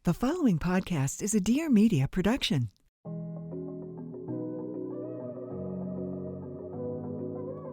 The following podcast is a Dear Media production.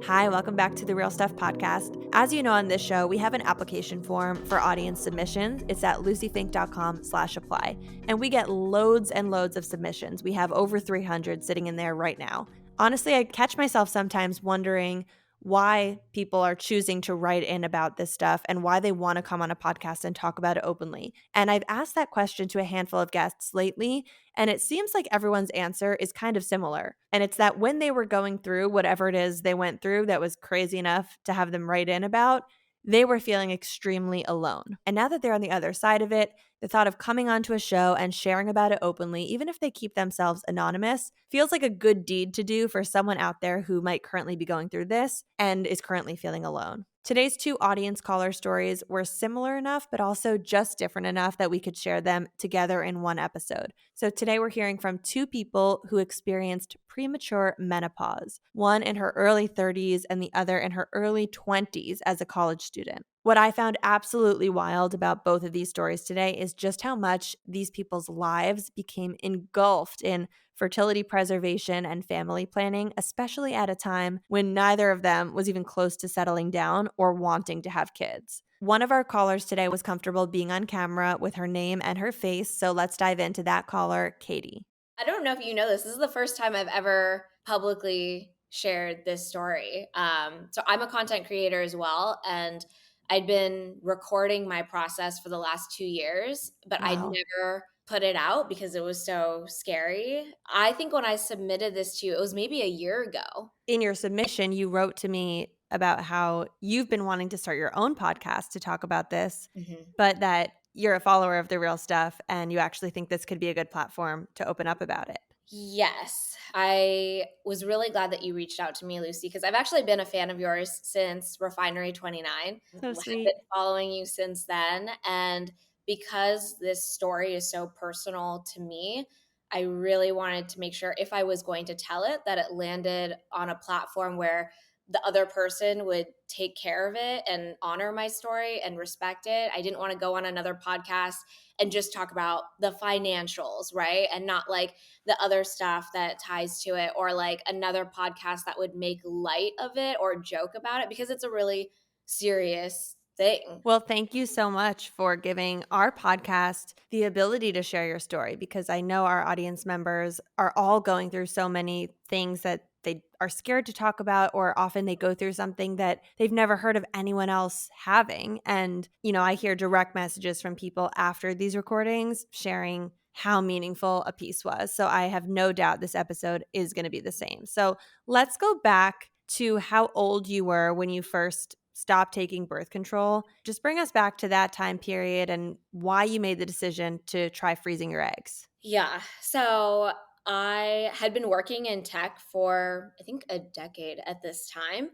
Hi, welcome back to the Real Stuff podcast. As you know, on this show, we have an application form for audience submissions. It's at luciefink.com/apply. And we get loads and loads of submissions. We have over 300 sitting in there right now. Honestly, I catch myself sometimes wondering why people are choosing to write in about this stuff and why they want to come on a podcast and talk about it openly. And I've asked that question to a handful of guests lately, and it seems like everyone's answer is kind of similar. And it's that when they were going through whatever it is they went through that was crazy enough to have them write in about, they were feeling extremely alone. And now that they're on the other side of it, the thought of coming onto a show and sharing about it openly, even if they keep themselves anonymous, feels like a good deed to do for someone out there who might currently be going through this and is currently feeling alone. Today's two audience caller stories were similar enough, but also just different enough that we could share them together in one episode. So today we're hearing from two people who experienced premature menopause, one in her early 30s and the other in her early 20s as a college student. What I found absolutely wild about both of these stories today is just how much these people's lives became engulfed in fertility preservation and family planning, especially at a time when neither of them was even close to settling down or wanting to have kids. One of our callers today was comfortable being on camera with her name and her face, so let's dive into that caller, Katie. I don't know if you know this. This is the first time I've ever publicly shared this story. So I'm a content creator as well, and I'd been recording my process for the last 2 years, but I'd Wow. never put it out because it was so scary. I think when I submitted this to you, it was maybe a year ago. In your submission, you wrote to me about how you've been wanting to start your own podcast to talk about this, Mhm. but that you're a follower of the real stuff and you actually think this could be a good platform to open up about it. Yes, I was really glad that you reached out to me, Lucy, because I've actually been a fan of yours since Refinery 29. So I've sweet. been following you since then. And because this story is so personal to me, I really wanted to make sure if I was going to tell it, that it landed on a platform where the other person would take care of it and honor my story and respect it. I didn't want to go on another podcast and just talk about the financials, right? And not like the other stuff that ties to it, or like another podcast that would make light of it or joke about it, because it's a really serious thing. Well, thank you so much for giving our podcast the ability to share your story, because I know our audience members are all going through so many things that they are scared to talk about, or often they go through something that they've never heard of anyone else having. And, I hear direct messages from people after these recordings sharing how meaningful a piece was. So I have no doubt this episode is going to be the same. So let's go back to how old you were when you first stopped taking birth control. Just bring us back to that time period and why you made the decision to try freezing your eggs. Yeah. So I had been working in tech for, I think, a decade at this time.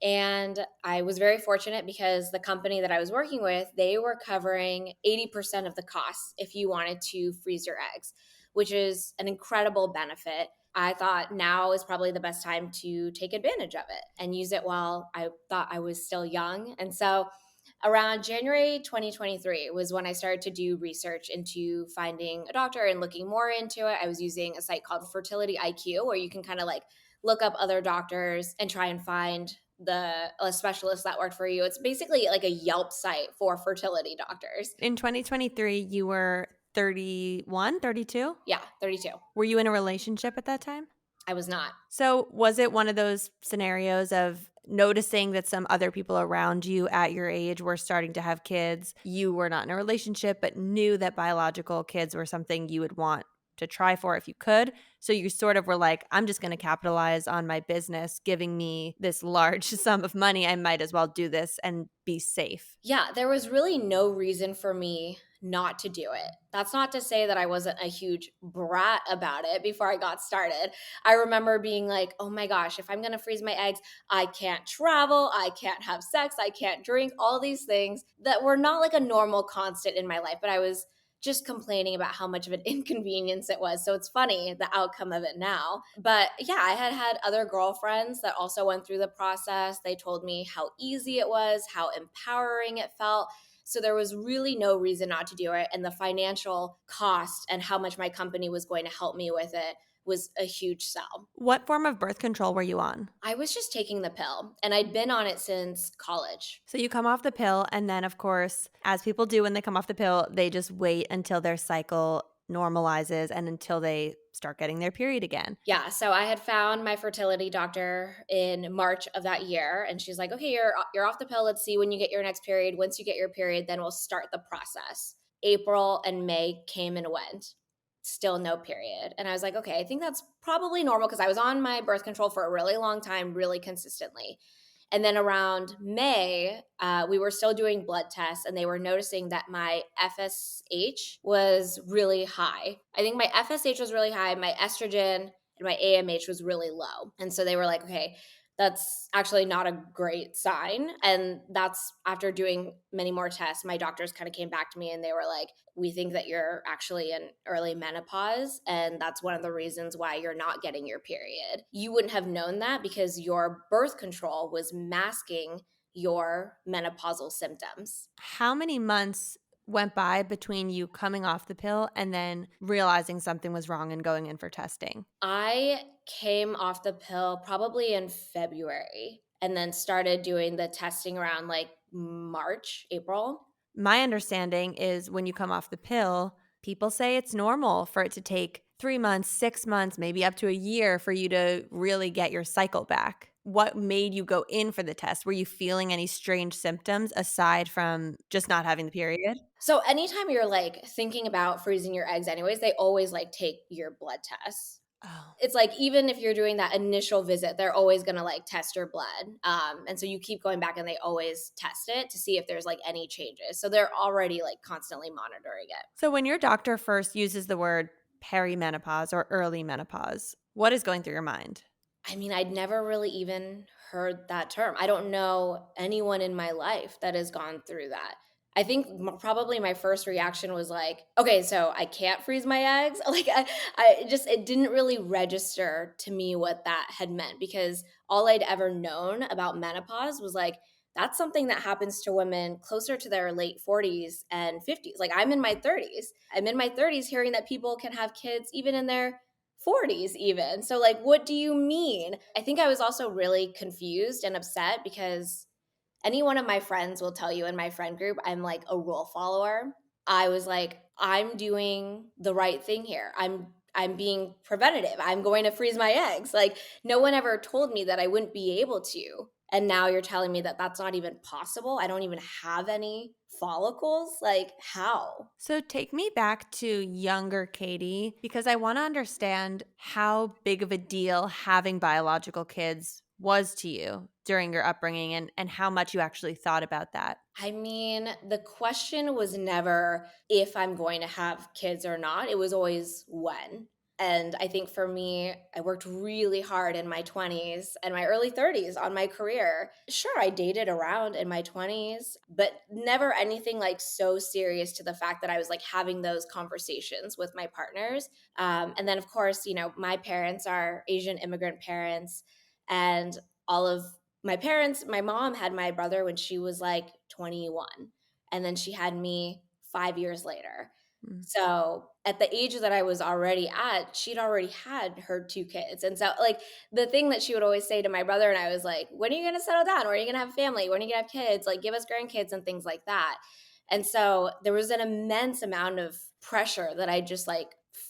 And I was very fortunate because the company that I was working with, they were covering 80% of the costs if you wanted to freeze your eggs, which is an incredible benefit. I thought now is probably the best time to take advantage of it and use it while I thought I was still young. And so around January 2023 was when I started to do research into finding a doctor and looking more into it. I was using a site called Fertility IQ, where you can kind of like look up other doctors and try and find a specialist that worked for you. It's basically like a Yelp site for fertility doctors. In 2023, you were 31, 32. Yeah, 32. Were you in a relationship at that time? I was not. So was it one of those scenarios of noticing that some other people around you at your age were starting to have kids? You were not in a relationship, but knew that biological kids were something you would want to try for if you could. So you sort of were like, I'm just going to capitalize on my business giving me this large sum of money. I might as well do this and be safe. Yeah, there was really no reason for me not to do it. That's not to say that I wasn't a huge brat about it before I got started. I remember being like, oh my gosh, if I'm going to freeze my eggs, I can't travel, I can't have sex, I can't drink, all these things that were not like a normal constant in my life. But I was just complaining about how much of an inconvenience it was. So it's funny, the outcome of it now. But yeah, I had other girlfriends that also went through the process. They told me how easy it was, how empowering it felt. So there was really no reason not to do it. And the financial cost and how much my company was going to help me with it was a huge sell. What form of birth control were you on? I was just taking the pill, and I'd been on it since college. So you come off the pill, and then, of course, as people do when they come off the pill, they just wait until their cycle normalizes and until they start getting their period again. Yeah, so I had found my fertility doctor in March of that year, and she's like, "Okay, you're off the pill. Let's see when you get your next period. Once you get your period, then we'll start the process." April and May came and went. Still no period. And I was like, "Okay, I think that's probably normal because I was on my birth control for a really long time, really consistently." And then around May, we were still doing blood tests, and they were noticing that my FSH was really high. I think my FSH was really high, my estrogen and my AMH was really low. And so they were like, okay, that's actually not a great sign. And that's after doing many more tests, my doctors kind of came back to me and they were like, we think that you're actually in early menopause. And that's one of the reasons why you're not getting your period. You wouldn't have known that because your birth control was masking your menopausal symptoms. How many months went by between you coming off the pill and then realizing something was wrong and going in for testing? I came off the pill probably in February and then started doing the testing around like March, April. My understanding is when you come off the pill, people say it's normal for it to take 3 months, 6 months, maybe up to a year for you to really get your cycle back. What made you go in for the test? Were you feeling any strange symptoms aside from just not having the period? So anytime you're like thinking about freezing your eggs anyways, they always like take your blood tests. Oh. It's like even if you're doing that initial visit, they're always going to like test your blood. And so you keep going back and they always test it to see if there's like any changes. So they're already like constantly monitoring it. So when your doctor first uses the word perimenopause or early menopause, what is going through your mind? I mean, I'd never really even heard that term. I don't know anyone in my life that has gone through that. I think probably my first reaction was like, okay, so I can't freeze my eggs. Like, it didn't really register to me what that had meant because all I'd ever known about menopause was like, that's something that happens to women closer to their late 40s and 50s. Like, I'm in my 30s. I'm in my 30s hearing that people can have kids even in their 40s even. So like what do you mean? I think I was also really confused and upset because any one of my friends will tell you in my friend group I'm like a rule follower. I was like I'm doing the right thing here. I'm being preventative. I'm going to freeze my eggs. Like no one ever told me that I wouldn't be able to. And now you're telling me that that's not even possible. I don't even have any follicles. Like how? So take me back to younger Katie because I want to understand how big of a deal having biological kids was to you during your upbringing and how much you actually thought about that. I mean, the question was never if I'm going to have kids or not. It was always when. And I think for me, I worked really hard in my 20s and my early 30s on my career. Sure, I dated around in my 20s, but never anything like so serious to the fact that I was like having those conversations with my partners. And then, of course, my parents are Asian immigrant parents, and all of my parents, my mom had my brother when she was like 21, and then she had me 5 years later. Mm. So at the age that I was already at, she'd already had her 2 kids. And so like the thing that she would always say to my brother and I was like, when are you going to settle down? When are you going to have a family? When are you going to have kids? Like give us grandkids and things like that. And so there was an immense amount of pressure that I just like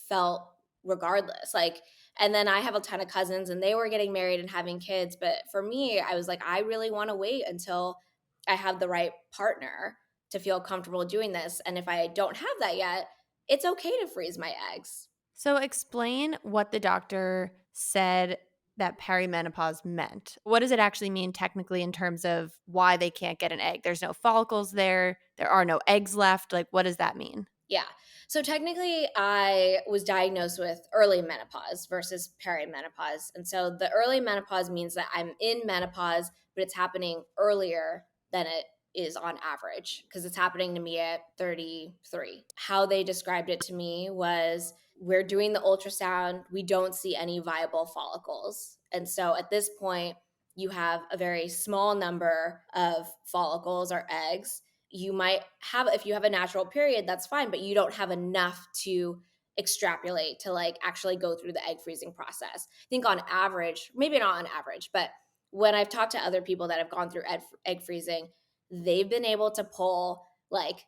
felt regardless. Like, and then I have a ton of cousins and they were getting married and having kids. But for me, I was like, I really want to wait until I have the right partner to feel comfortable doing this. And if I don't have that yet, it's okay to freeze my eggs. So explain what the doctor said that perimenopause meant. What does it actually mean technically in terms of why they can't get an egg? There's no follicles there. There are no eggs left. Like, what does that mean? Yeah. So technically, I was diagnosed with early menopause versus perimenopause. And so the early menopause means that I'm in menopause, but it's happening earlier than it is on average because it's happening to me at 33. How they described it to me was we're doing the ultrasound, we don't see any viable follicles. And so at this point, you have a very small number of follicles or eggs. you might have, if you have a natural period, that's fine, but you don't have enough to extrapolate to like actually go through the egg freezing process. I think on average, maybe not on average, but when I've talked to other people that have gone through egg freezing, they've been able to pull like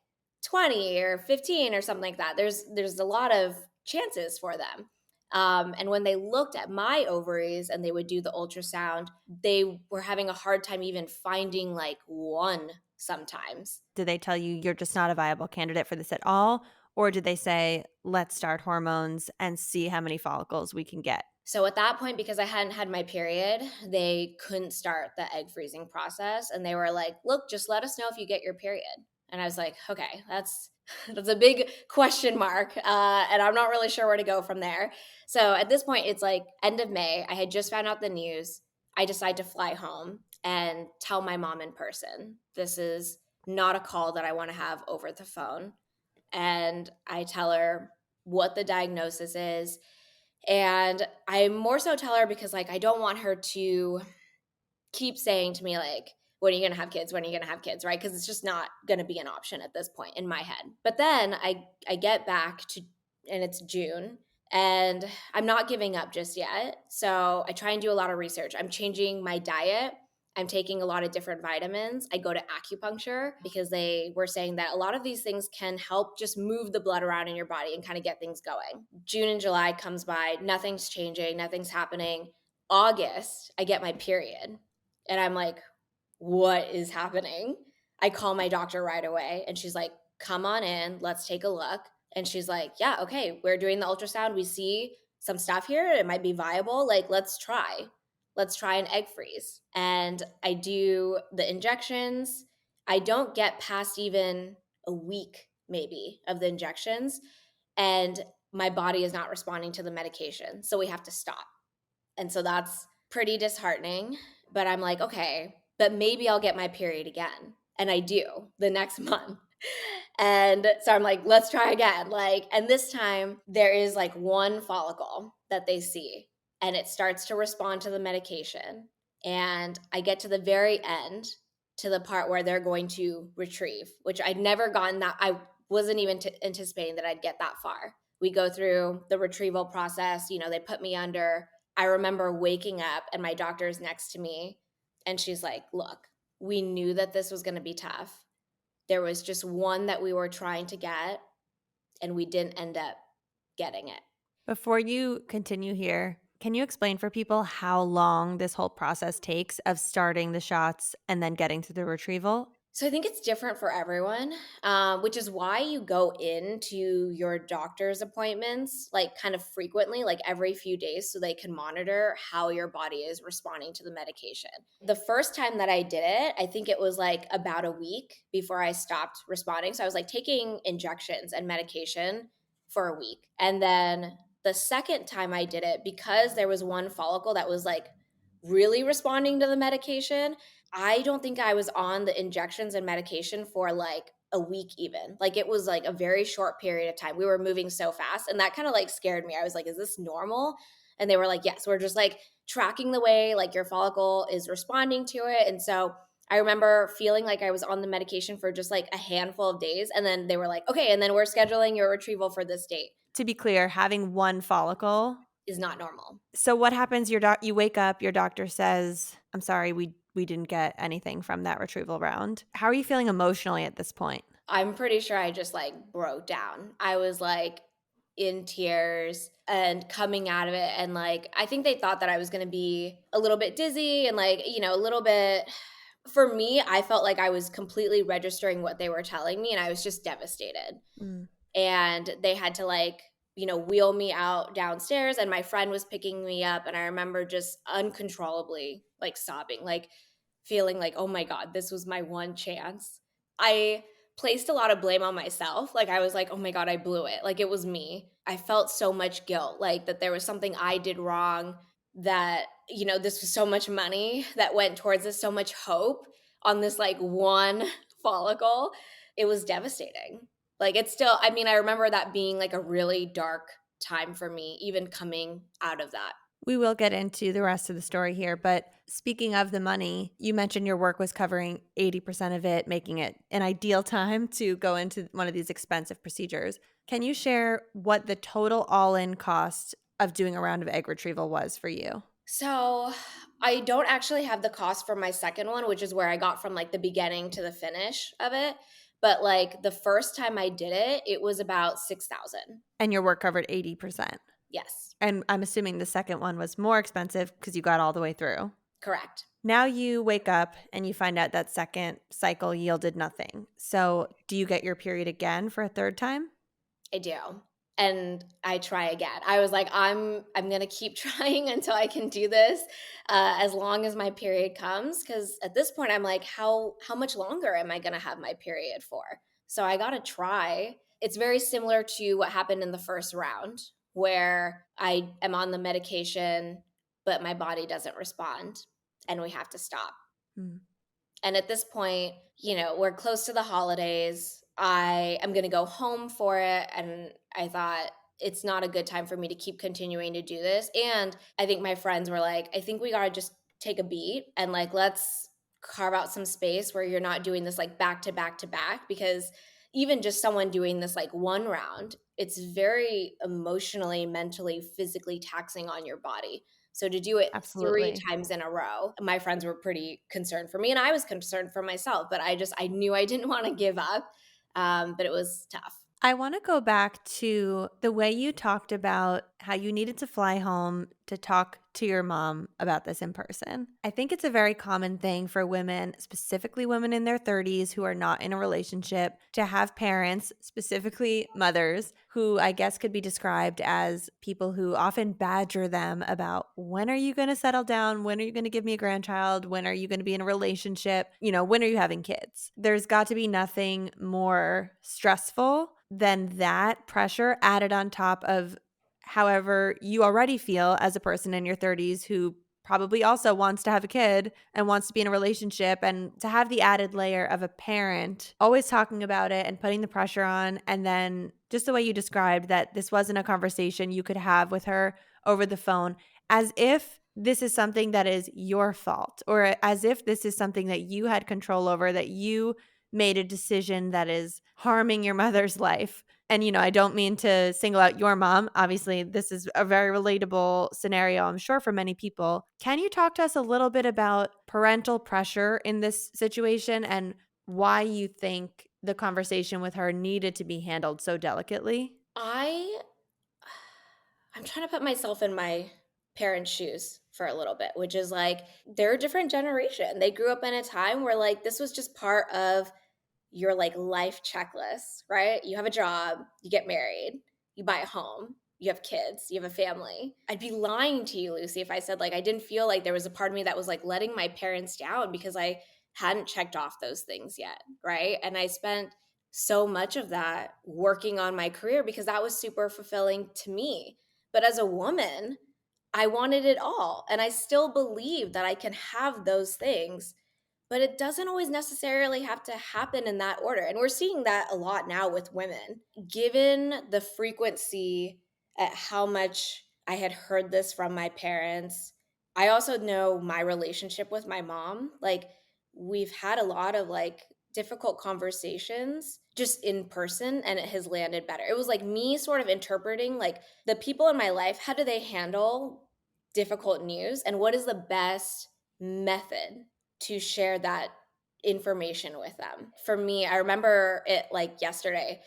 20 or 15 or something like that. There's a lot of chances for them. And when they looked at my ovaries and they would do the ultrasound, they were having a hard time even finding like one sometimes. Did they tell you you're just not a viable candidate for this at all? Or did they say, let's start hormones and see how many follicles we can get? So at that point, because I hadn't had my period, they couldn't start the egg freezing process. And they were like, look, just let us know if you get your period. And I was like, okay, that's a big question mark. And I'm not really sure where to go from there. So at this point, it's like end of May. I had just found out the news. I decide to fly home and tell my mom in person, this is not a call that I want to have over the phone. And I tell her what the diagnosis is. And I more so tell her because like I don't want her to keep saying to me like, when are you going to have kids? When are you going to have kids? Right? Because it's just not going to be an option at this point in my head. But then I get back to, and it's June, and I'm not giving up just yet. So I try and do a lot of research. I'm changing my diet. I'm taking a lot of different vitamins. I go to acupuncture because they were saying that a lot of these things can help just move the blood around in your body and kind of get things going. June and July comes by, nothing's changing, nothing's happening. August, I get my period. And I'm like, what is happening? I call my doctor right away and she's like, come on in, let's take a look. And she's like, yeah, okay, we're doing the ultrasound. We see some stuff here. It might be viable. Like, let's try an egg freeze. And I do the injections. I don't get past even a week maybe of the injections. And my body is not responding to the medication. So we have to stop. And so that's pretty disheartening. But I'm like, okay, but maybe I'll get my period again. And I do the next month. And so I'm like, let's try again. Like, and this time there is like one follicle that they see and it starts to respond to the medication. And I get to the very end, to the part where they're going to retrieve, which I'd never gotten that. I wasn't even anticipating that I'd get that far. We go through the retrieval process. You know, they put me under. I remember waking up and my doctor's next to me and she's like, look, we knew that this was going to be tough. There was just one that we were trying to get and we didn't end up getting it. Before you continue here, can you explain for people how long this whole process takes of starting the shots and then getting to the retrieval? So I think it's different for everyone, which is why you go into your doctor's appointments like kind of frequently, like every few days, so they can monitor how your body is responding to the medication. The first time that I did it, I think it was like about a week before I stopped responding. So I was like taking injections and medication for a week. And then the second time I did it, because there was one follicle that was like really responding to the medication, I don't think I was on the injections and medication for like a week even. Like it was like a very short period of time. We were moving so fast and that kind of like scared me. I was like, is this normal? And they were like, yes, we're just like tracking the way like your follicle is responding to it. And so I remember feeling like I was on the medication for just like a handful of days. And then they were like, okay, and then we're scheduling your retrieval for this date. To be clear, having one follicle Is not normal. So what happens? You wake up, your doctor says, I'm sorry, we didn't get anything from that retrieval round. How are you feeling emotionally at this point? I'm pretty sure I just like broke down. I was like in tears and coming out of it. And like, I think they thought that I was going to be a little bit dizzy and like, you know, a little bit. For me, I felt like I was completely registering what they were telling me and I was just devastated. Mm. And they had to like, you know, wheel me out downstairs and my friend was picking me up. And I remember just uncontrollably like sobbing, like feeling like, oh my God, this was my one chance. I placed a lot of blame on myself. Like I was like, oh my God, I blew it. Like it was me. I felt so much guilt, like that there was something I did wrong, that, you know, this was so much money that went towards this, so much hope on this like one follicle. It was devastating. Like it's still, I mean, I remember that being like a really dark time for me, even coming out of that. We will get into the rest of the story here, but speaking of the money, you mentioned your work was covering 80% of it, making it an ideal time to go into one of these expensive procedures. Can you share what the total all-in cost of doing a round of egg retrieval was for you? So I don't actually have the cost for my second one, which is where I got from like the beginning to the finish of it. But like the first time I did it, it was about 6,000. And your work covered 80%. Yes, And I'm assuming the second one was more expensive because you got all the way through. correct. Now you wake up and you find out that second cycle yielded nothing. So do you get your period again for a third time? I do. And I try again. I was like, I'm gonna keep trying until I can do this, as long as my period comes. Because at this point, I'm like, how much longer am I gonna have my period for? So I gotta try. It's very similar to what happened in the first round, where I am on the medication, but my body doesn't respond, and we have to stop. Hmm. And at this point, we're close to the holidays. I am going to go home for it. And I thought it's not a good time for me to keep continuing to do this. And I think my friends were like, I think we got to just take a beat and like, let's carve out some space where you're not doing this like back to back to back. Because even just someone doing this like one round, it's very emotionally, mentally, physically taxing on your body. So to do it 3 Absolutely. times in a row, my friends were pretty concerned for me, and I was concerned for myself, but I knew I didn't wanna give up, but it was tough. I want to go back to the way you talked about how you needed to fly home to talk to your mom about this in person. I think it's a very common thing for women, specifically women in their 30s who are not in a relationship, to have parents, specifically mothers, who I guess could be described as people who often badger them about when are you going to settle down? When are you going to give me a grandchild? When are you going to be in a relationship? When are you having kids? There's got to be nothing more stressful than that pressure added on top of however you already feel as a person in your 30s who probably also wants to have a kid and wants to be in a relationship, and to have the added layer of a parent always talking about it and putting the pressure on. And then just the way you described that this wasn't a conversation you could have with her over the phone, as if this is something that is your fault, or as if this is something that you had control over, that you made a decision that is harming your mother's life. And, I don't mean to single out your mom. Obviously, this is a very relatable scenario, I'm sure, for many people. Can you talk to us a little bit about parental pressure in this situation and why you think the conversation with her needed to be handled so delicately? I I'm trying to put myself in my parents' shoes for a little bit, which is like, they're a different generation. They grew up in a time where, like, this was just part of your like life checklist, right? You have a job, you get married, you buy a home, you have kids, you have a family. I'd be lying to you, Lucy, if I said like I didn't feel like there was a part of me that was like letting my parents down because I hadn't checked off those things yet, right? And I spent so much of that working on my career because that was super fulfilling to me. But as a woman, I wanted it all. And I still believe that I can have those things, but it doesn't always necessarily have to happen in that order. And we're seeing that a lot now with women. Given the frequency at how much I had heard this from my parents, I also know my relationship with my mom. Like, we've had a lot of like difficult conversations just in person, and it has landed better. It was like me sort of interpreting like the people in my life, how do they handle difficult news, and what is the best method to share that information with them. For me, I remember it like yesterday.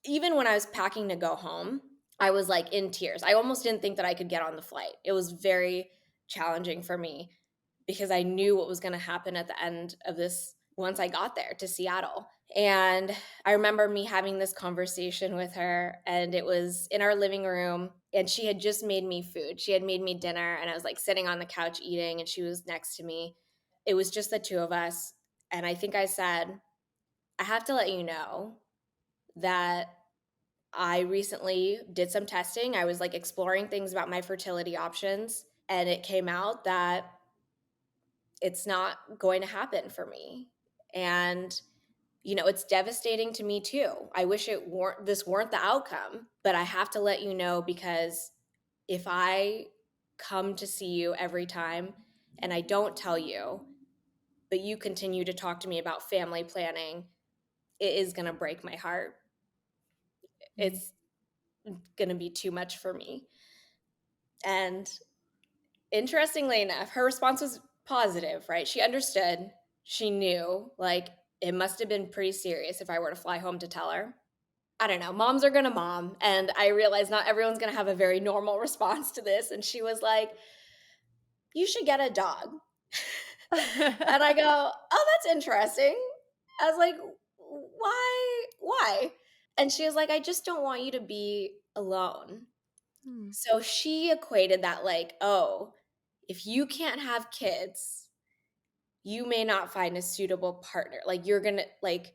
Even when I was packing to go home, I was like in tears. I almost didn't think that I could get on the flight. It was very challenging for me because I knew what was going to happen at the end of this once I got there to Seattle. And I remember me having this conversation with her, and it was in our living room, and she had just made me food. She had made me dinner, and I was like sitting on the couch eating, and she was next to me. It was just the two of us. And I think I said, I have to let you know that I recently did some testing. I was like exploring things about my fertility options, and it came out that it's not going to happen for me. And it's devastating to me too. I wish this weren't the outcome, but I have to let you know because if I come to see you every time and I don't tell you, but you continue to talk to me about family planning, it is going to break my heart. It's going to be too much for me. And interestingly enough, her response was positive, right? She understood. She knew, like, it must have been pretty serious if I were to fly home to tell her. I don't know. Moms are going to mom. And I realize not everyone's going to have a very normal response to this. And she was like, you should get a dog. And I go, oh, that's interesting. I was like, why? Why? And she was like, I just don't want you to be alone. So she equated that like, oh, if you can't have kids, you may not find a suitable partner. Like you're going to like,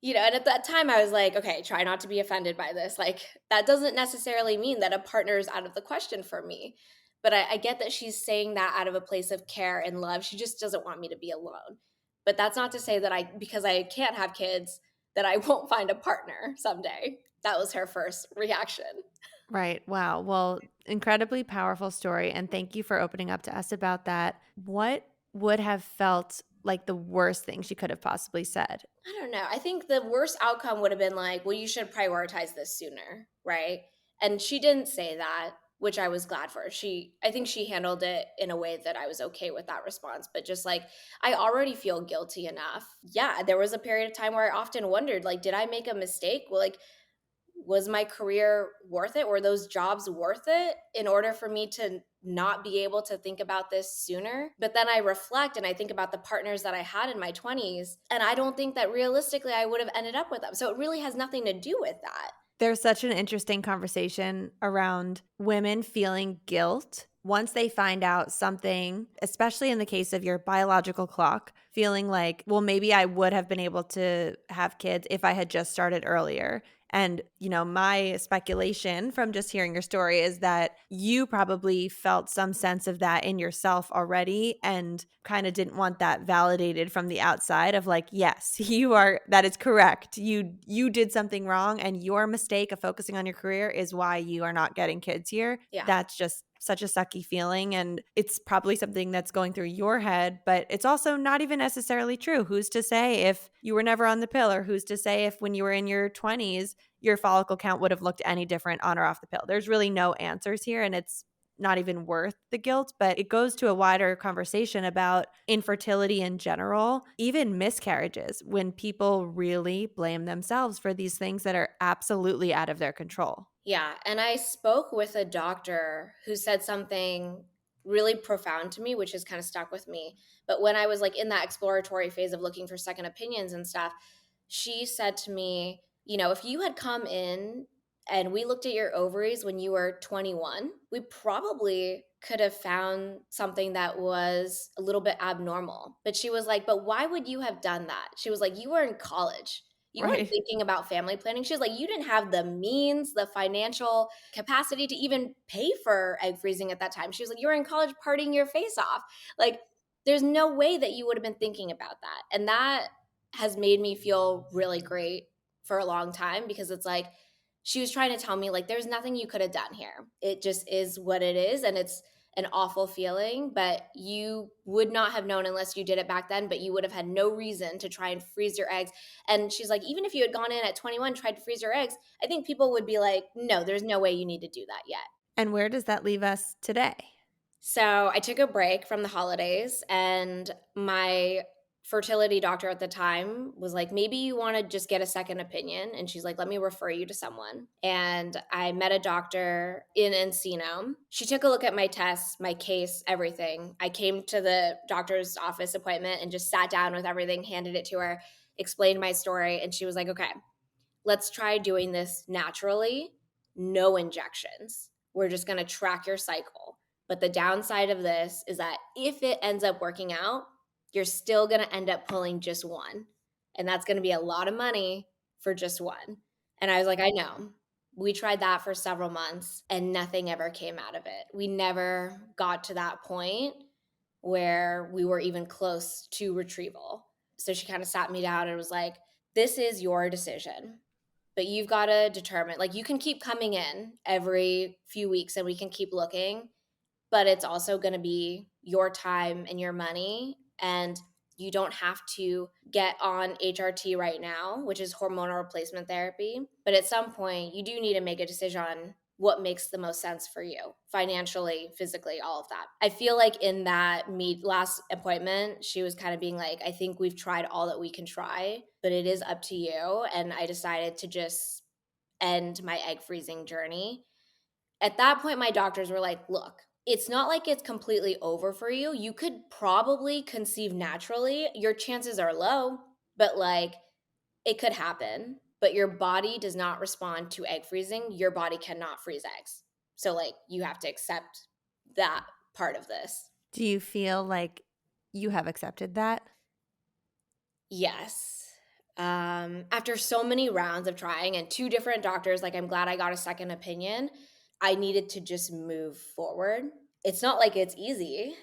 and at that time I was like, okay, try not to be offended by this. Like that doesn't necessarily mean that a partner is out of the question for me. But I get that she's saying that out of a place of care and love. She just doesn't want me to be alone. But that's not to say that because I can't have kids, that I won't find a partner someday. That was her first reaction. Right. Wow. Well, incredibly powerful story. And thank you for opening up to us about that. What would have felt like the worst thing she could have possibly said? I don't know. I think the worst outcome would have been like, well, you should prioritize this sooner, right? And she didn't say that, which I was glad for. I think she handled it in a way that I was okay with that response. But just like, I already feel guilty enough. Yeah, there was a period of time where I often wondered, like, did I make a mistake? Well, like, was my career worth it? Were those jobs worth it in order for me to not be able to think about this sooner? But then I reflect and I think about the partners that I had in my 20s, and I don't think that realistically I would have ended up with them. So it really has nothing to do with that. There's such an interesting conversation around women feeling guilt once they find out something, especially in the case of your biological clock, feeling like, well, maybe I would have been able to have kids if I had just started earlier. And, my speculation from just hearing your story is that you probably felt some sense of that in yourself already and kind of didn't want that validated from the outside of like, yes, that is correct. You did something wrong and your mistake of focusing on your career is why you are not getting kids here. Yeah. That's just such a sucky feeling. And it's probably something that's going through your head, but it's also not even necessarily true. Who's to say if you were never on the pill, or who's to say if when you were in your 20s, your follicle count would have looked any different on or off the pill? There's really no answers here. And it's not even worth the guilt, but it goes to a wider conversation about infertility in general, even miscarriages, when people really blame themselves for these things that are absolutely out of their control. Yeah. And I spoke with a doctor who said something really profound to me, which has kind of stuck with me. But when I was like in that exploratory phase of looking for second opinions and stuff, she said to me, if you had come in and we looked at your ovaries when you were 21, we probably could have found something that was a little bit abnormal. But she was like, but why would you have done that? She was like, you were in college. You weren't thinking about family planning. She was like, you didn't have the means, the financial capacity to even pay for egg freezing at that time. She was like, you were in college partying your face off. Like, there's no way that you would have been thinking about that. And that has made me feel really great for a long time, because it's like, she was trying to tell me, like, there's nothing you could have done here. It just is what it is. And it's an awful feeling, but you would not have known unless you did it back then, but you would have had no reason to try and freeze your eggs. And she's like, even if you had gone in at 21, tried to freeze your eggs, I think people would be like, no, there's no way you need to do that yet. And where does that leave us today? So I took a break from the holidays, and my fertility doctor at the time was like, maybe you want to just get a second opinion. And she's like, let me refer you to someone. And I met a doctor in Encino. She took a look at my tests, my case, everything. I came to the doctor's office appointment and just sat down with everything, handed it to her, explained my story. And she was like, okay, let's try doing this naturally, no injections. We're just going to track your cycle. But the downside of this is that if it ends up working out, you're still going to end up pulling just one. And that's going to be a lot of money for just one. And I was like, I know. We tried that for several months and nothing ever came out of it. We never got to that point where we were even close to retrieval. So she kind of sat me down and was like, this is your decision. But you've got to determine, like, you can keep coming in every few weeks and we can keep looking. but it's also going to be your time and your money. And you don't have to get on HRT right now, which is hormonal replacement therapy. But at some point, you do need to make a decision on what makes the most sense for you financially, physically, all of that. I feel like in that last appointment, she was kind of being like, I think we've tried all that we can try, but it is up to you. And I decided to just end my egg freezing journey. At that point, my doctors were like, look, it's not like it's completely over for you. You could probably conceive naturally. Your chances are low, but like it could happen. But your body does not respond to egg freezing. Your body cannot freeze eggs. So, like, you have to accept that part of this. Do you feel like you have accepted that? Yes. After so many rounds of trying and 2 different doctors, like, I'm glad I got a second opinion. I needed to just move forward. It's not like it's easy,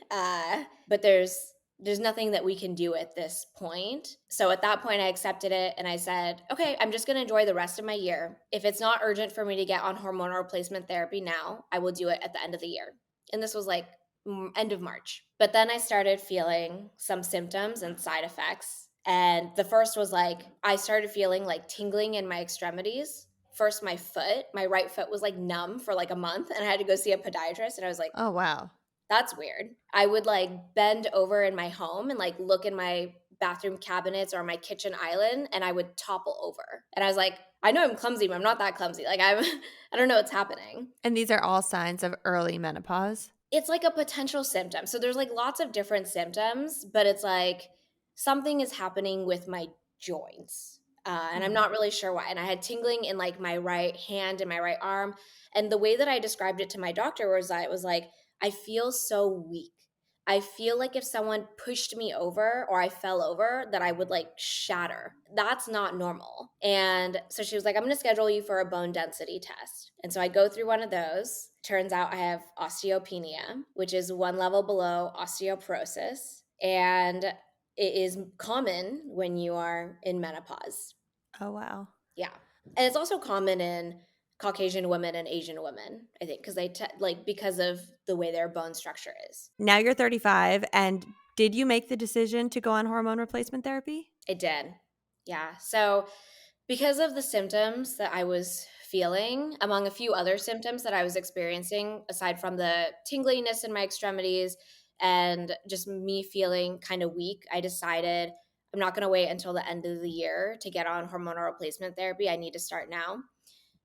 but there's nothing that we can do at this point. So at that point, I accepted it and I said, okay, I'm just gonna enjoy the rest of my year. If it's not urgent for me to get on hormonal replacement therapy now, I will do it at the end of the year. And this was like end of March. But then I started feeling some symptoms and side effects. And the first was like, I started feeling like tingling in my extremities. First, my right foot was like numb for like a month, and I had to go see a podiatrist. And I was like, Oh, wow. that's weird. I would like bend over in my home and like look in my bathroom cabinets or my kitchen island, and I would topple over. And I was like, I know I'm clumsy, but I'm not that clumsy. Like I don't know what's happening. And these are all signs of early menopause? It's like a potential symptom. So there's like lots of different symptoms, but it's like something is happening with my joints. And I'm not really sure why. And I had tingling in like my right hand and my right arm. And the way that I described it to my doctor was that it was like, I feel so weak. I feel like if someone pushed me over or I fell over, that I would like shatter. That's not normal. And so she was like, I'm going to schedule you for a bone density test. And so I go through one of those. Turns out I have osteopenia, which is one level below osteoporosis. And it is common when you are in menopause. Oh, wow. Yeah. And it's also common in Caucasian women and Asian women, I think, because because of the way their bone structure is. Now you're 35, and did you make the decision to go on hormone replacement therapy? It did. Yeah. So because of the symptoms that I was feeling, among a few other symptoms that I was experiencing, aside from the tingliness in my extremities and just me feeling kind of weak, I decided I'm not going to wait until the end of the year to get on hormonal replacement therapy. I need to start now.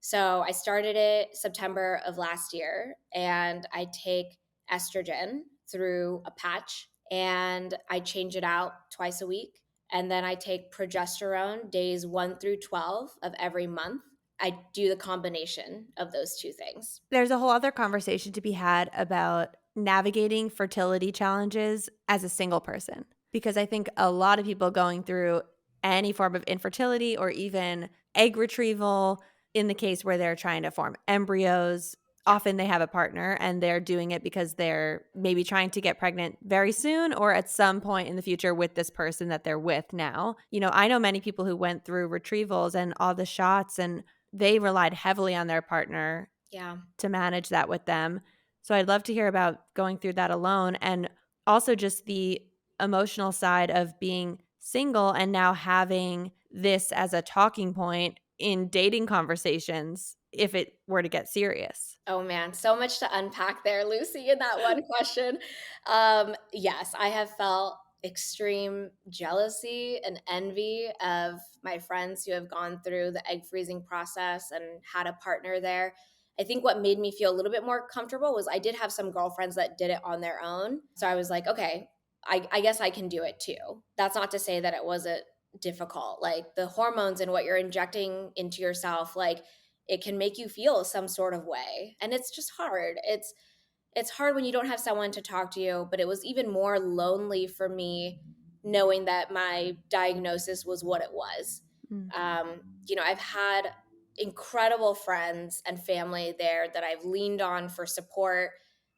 So I started it September of last year, and I take estrogen through a patch and I change it out twice a week. And then I take progesterone days 1 through 12 of every month. I do the combination of those two things. There's a whole other conversation to be had about navigating fertility challenges as a single person, because I think a lot of people going through any form of infertility or even egg retrieval, in the case where they're trying to form embryos, often they have a partner and they're doing it because they're maybe trying to get pregnant very soon or at some point in the future with this person that they're with now. You know, I know many people who went through retrievals and all the shots, and they relied heavily on their partner to manage that with them. So I'd love to hear about going through that alone, and also just the emotional side of being single and now having this as a talking point in dating conversations if it were to get serious. Oh man, so much to unpack there, Lucy, in that one question. Yes, I have felt extreme jealousy and envy of my friends who have gone through the egg freezing process and had a partner there. I think what made me feel a little bit more comfortable was I did have some girlfriends that did it on their own. So I was like, okay, I guess I can do it too. That's not to say that it wasn't difficult. Like the hormones and what you're injecting into yourself, like it can make you feel some sort of way. And it's just hard. It's hard when you don't have someone to talk to you, but it was even more lonely for me knowing that my diagnosis was what it was. I've had incredible friends and family there that I've leaned on for support,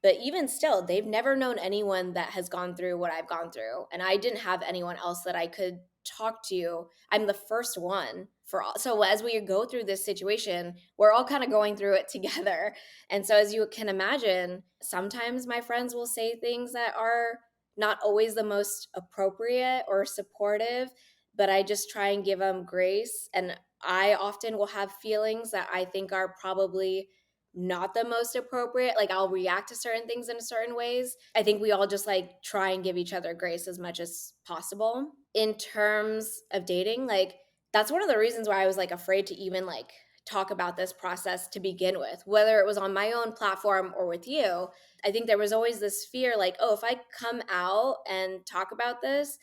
but even still, they've never known anyone that has gone through what I've gone through. And I didn't have anyone else that I could talk to. I'm the first one for all. So as we go through this situation, we're all kind of going through it together. And so as you can imagine, sometimes my friends will say things that are not always the most appropriate or supportive, but I just try and give them grace. And I often will have feelings that I think are probably not the most appropriate. Like I'll react to certain things in certain ways. I think we all just like try and give each other grace as much as possible. In terms of dating, like that's one of the reasons why I was like afraid to even like talk about this process to begin with, whether it was on my own platform or with you. I think there was always this fear like, oh, if I come out and talk about this,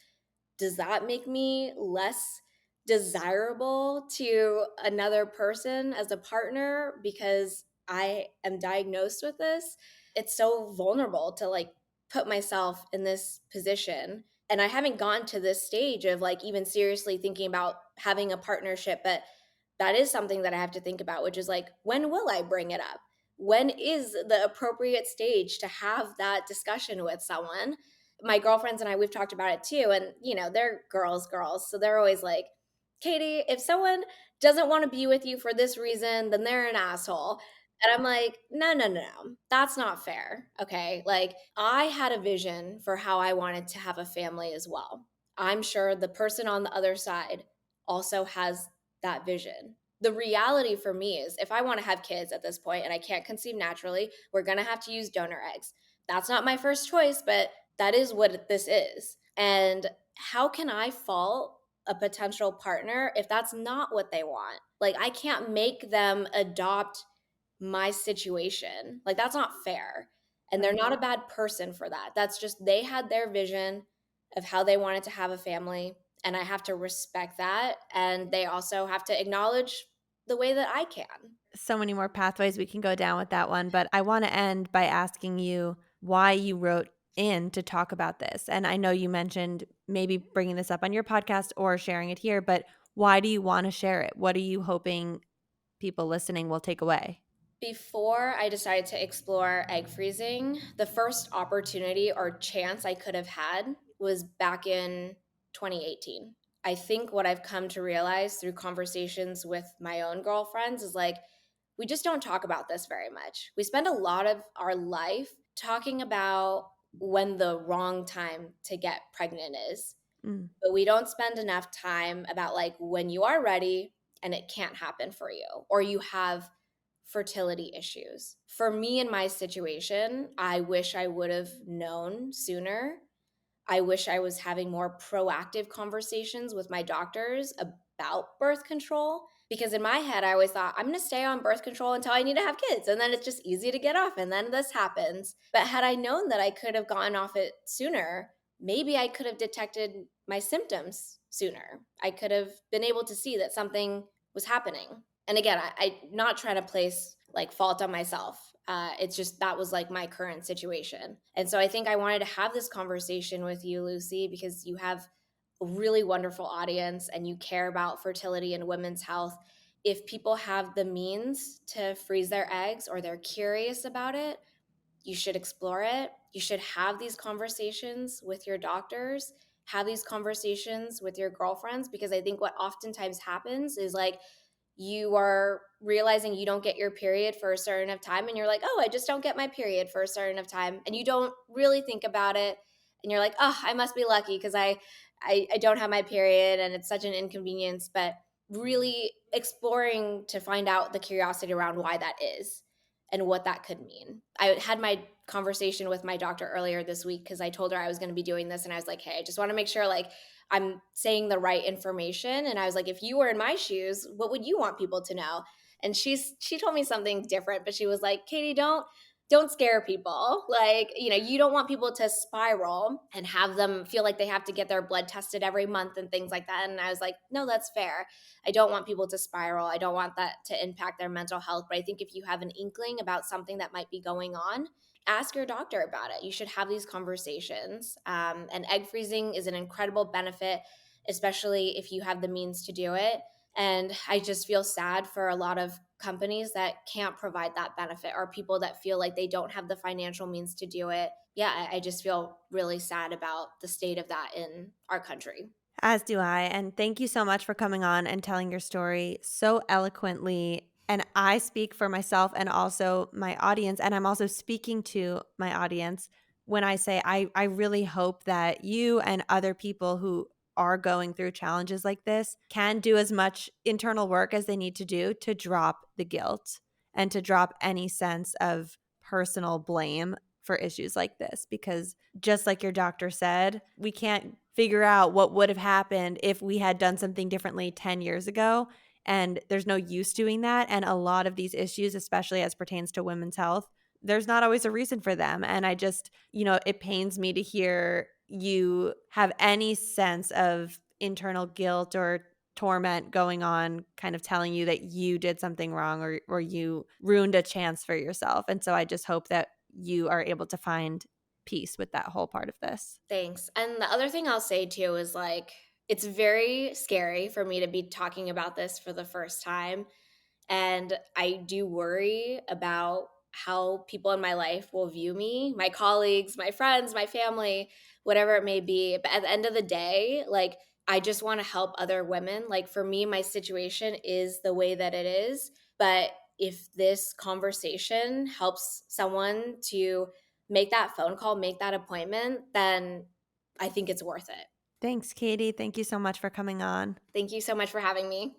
does that make me less desirable to another person as a partner because I am diagnosed with this? It's so vulnerable to like put myself in this position. And I haven't gotten to this stage of like even seriously thinking about having a partnership, but that is something that I have to think about, which is like, when will I bring it up? When is the appropriate stage to have that discussion with someone? My girlfriends and I, we've talked about it too. And, you know, they're girls. So they're always like, Katie, if someone doesn't want to be with you for this reason, then they're an asshole. And I'm like, no, that's not fair. Okay. Like, I had a vision for how I wanted to have a family as well. I'm sure the person on the other side also has that vision. The reality for me is if I want to have kids at this point and I can't conceive naturally, we're going to have to use donor eggs. That's not my first choice, but that is what this is. And how can I fault a potential partner if that's not what they want? Like, I can't make them adopt my situation. Like, that's not fair. And they're not a bad person for that. That's just they had their vision of how they wanted to have a family. And I have to respect that. And they also have to acknowledge the way that I can. So many more pathways we can go down with that one, but I want to end by asking you why you wrote in to talk about this. And I know you mentioned maybe bringing this up on your podcast or sharing it here, but why do you want to share it? What are you hoping people listening will take away? Before I decided to explore egg freezing, the first opportunity or chance I could have had was back in 2018. I think what I've come to realize through conversations with my own girlfriends is like, we just don't talk about this very much. We spend a lot of our life talking about when the wrong time to get pregnant is, but we don't spend enough time about like when you are ready and it can't happen for you or you have fertility issues. For me in my situation, I wish I would have known sooner. I wish I was having more proactive conversations with my doctors about birth control because in my head, I always thought I'm going to stay on birth control until I need to have kids. And then it's just easy to get off. And then this happens. But had I known that I could have gotten off it sooner, maybe I could have detected my symptoms sooner. I could have been able to see that something was happening. And again, I'm not trying to place like fault on myself. It's just that was like my current situation. And so I think I wanted to have this conversation with you, Lucie, because you have a really wonderful audience and you care about fertility and women's health. If people have the means to freeze their eggs or they're curious about it, you should explore it. You should have these conversations with your doctors, have these conversations with your girlfriends, because I think what oftentimes happens is like, you are realizing you don't get your period for a certain of time and you're like, oh, I just don't get my period for a certain of time, and you don't really think about it and you're like, oh, I must be lucky because I don't have my period and it's such an inconvenience. But really exploring to find out the curiosity around why that is and what that could mean. I had my conversation with my doctor earlier this week because I told her I was going to be doing this, and I was like, hey, I just want to make sure like I'm saying the right information. And I was like, if you were in my shoes, what would you want people to know? And she told me something different, but she was like, Katie, don't scare people. Like, you know, you don't want people to spiral and have them feel like they have to get their blood tested every month and things like that. And I was like, no, that's fair. I don't want people to spiral. I don't want that to impact their mental health. But I think if you have an inkling about something that might be going on, ask your doctor about it. You should have these conversations. And egg freezing is an incredible benefit, especially if you have the means to do it. And I just feel sad for a lot of companies that can't provide that benefit, or people that feel like they don't have the financial means to do it. Yeah, I just feel really sad about the state of that in our country. As do I. And thank you so much for coming on and telling your story so eloquently. And I speak for myself and also my audience. And I'm also speaking to my audience when I say I really hope that you and other people who are going through challenges like this can do as much internal work as they need to do to drop the guilt and to drop any sense of personal blame for issues like this. Because just like your doctor said, we can't figure out what would have happened if we had done something differently 10 years ago. And there's no use doing that. And a lot of these issues, especially as pertains to women's health, there's not always a reason for them. And I just, it pains me to hear you have any sense of internal guilt or torment going on, kind of telling you that you did something wrong or you ruined a chance for yourself. And so I just hope that you are able to find peace with that whole part of this. Thanks. And the other thing I'll say too is like, it's very scary for me to be talking about this for the first time. And I do worry about how people in my life will view me, my colleagues, my friends, my family, whatever it may be. But at the end of the day, like, I just want to help other women. Like, for me, my situation is the way that it is. But if this conversation helps someone to make that phone call, make that appointment, then I think it's worth it. Thanks, Katie. Thank you so much for coming on. Thank you so much for having me.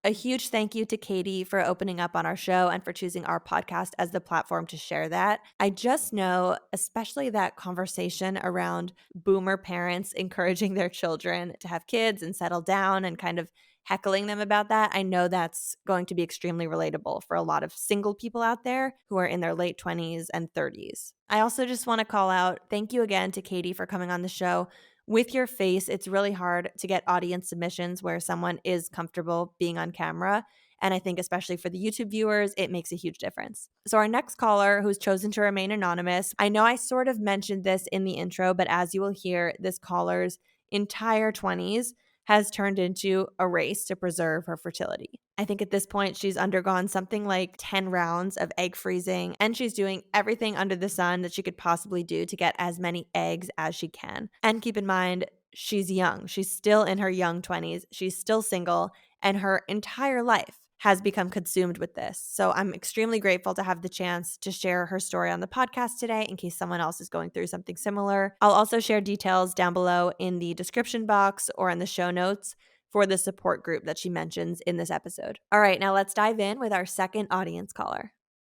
A huge thank you to Katie for opening up on our show and for choosing our podcast as the platform to share that. I just know, especially that conversation around boomer parents encouraging their children to have kids and settle down and kind of heckling them about that. I know that's going to be extremely relatable for a lot of single people out there who are in their late 20s and 30s. I also just want to call out, thank you again to Katie for coming on the show. With your face, it's really hard to get audience submissions where someone is comfortable being on camera. And I think especially for the YouTube viewers, it makes a huge difference. So our next caller, who's chosen to remain anonymous, I know I sort of mentioned this in the intro, but as you will hear, this caller's entire 20s has turned into a race to preserve her fertility. I think at this point, she's undergone something like 10 rounds of egg freezing, and she's doing everything under the sun that she could possibly do to get as many eggs as she can. And keep in mind, she's young. She's still in her young 20s. She's still single, and her entire life has become consumed with this. So I'm extremely grateful to have the chance to share her story on the podcast today in case someone else is going through something similar. I'll also share details down below in the description box or in the show notes for the support group that she mentions in this episode. All right, now let's dive in with our second audience caller.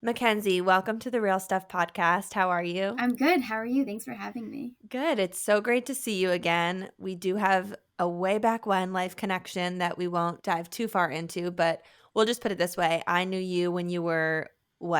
Mackenzie, welcome to the Real Stuff podcast. How are you? I'm good. How are you? Thanks for having me. Good. It's so great to see you again. We do have a way back when life connection that we won't dive too far into, but we'll just put it this way. I knew you when you were,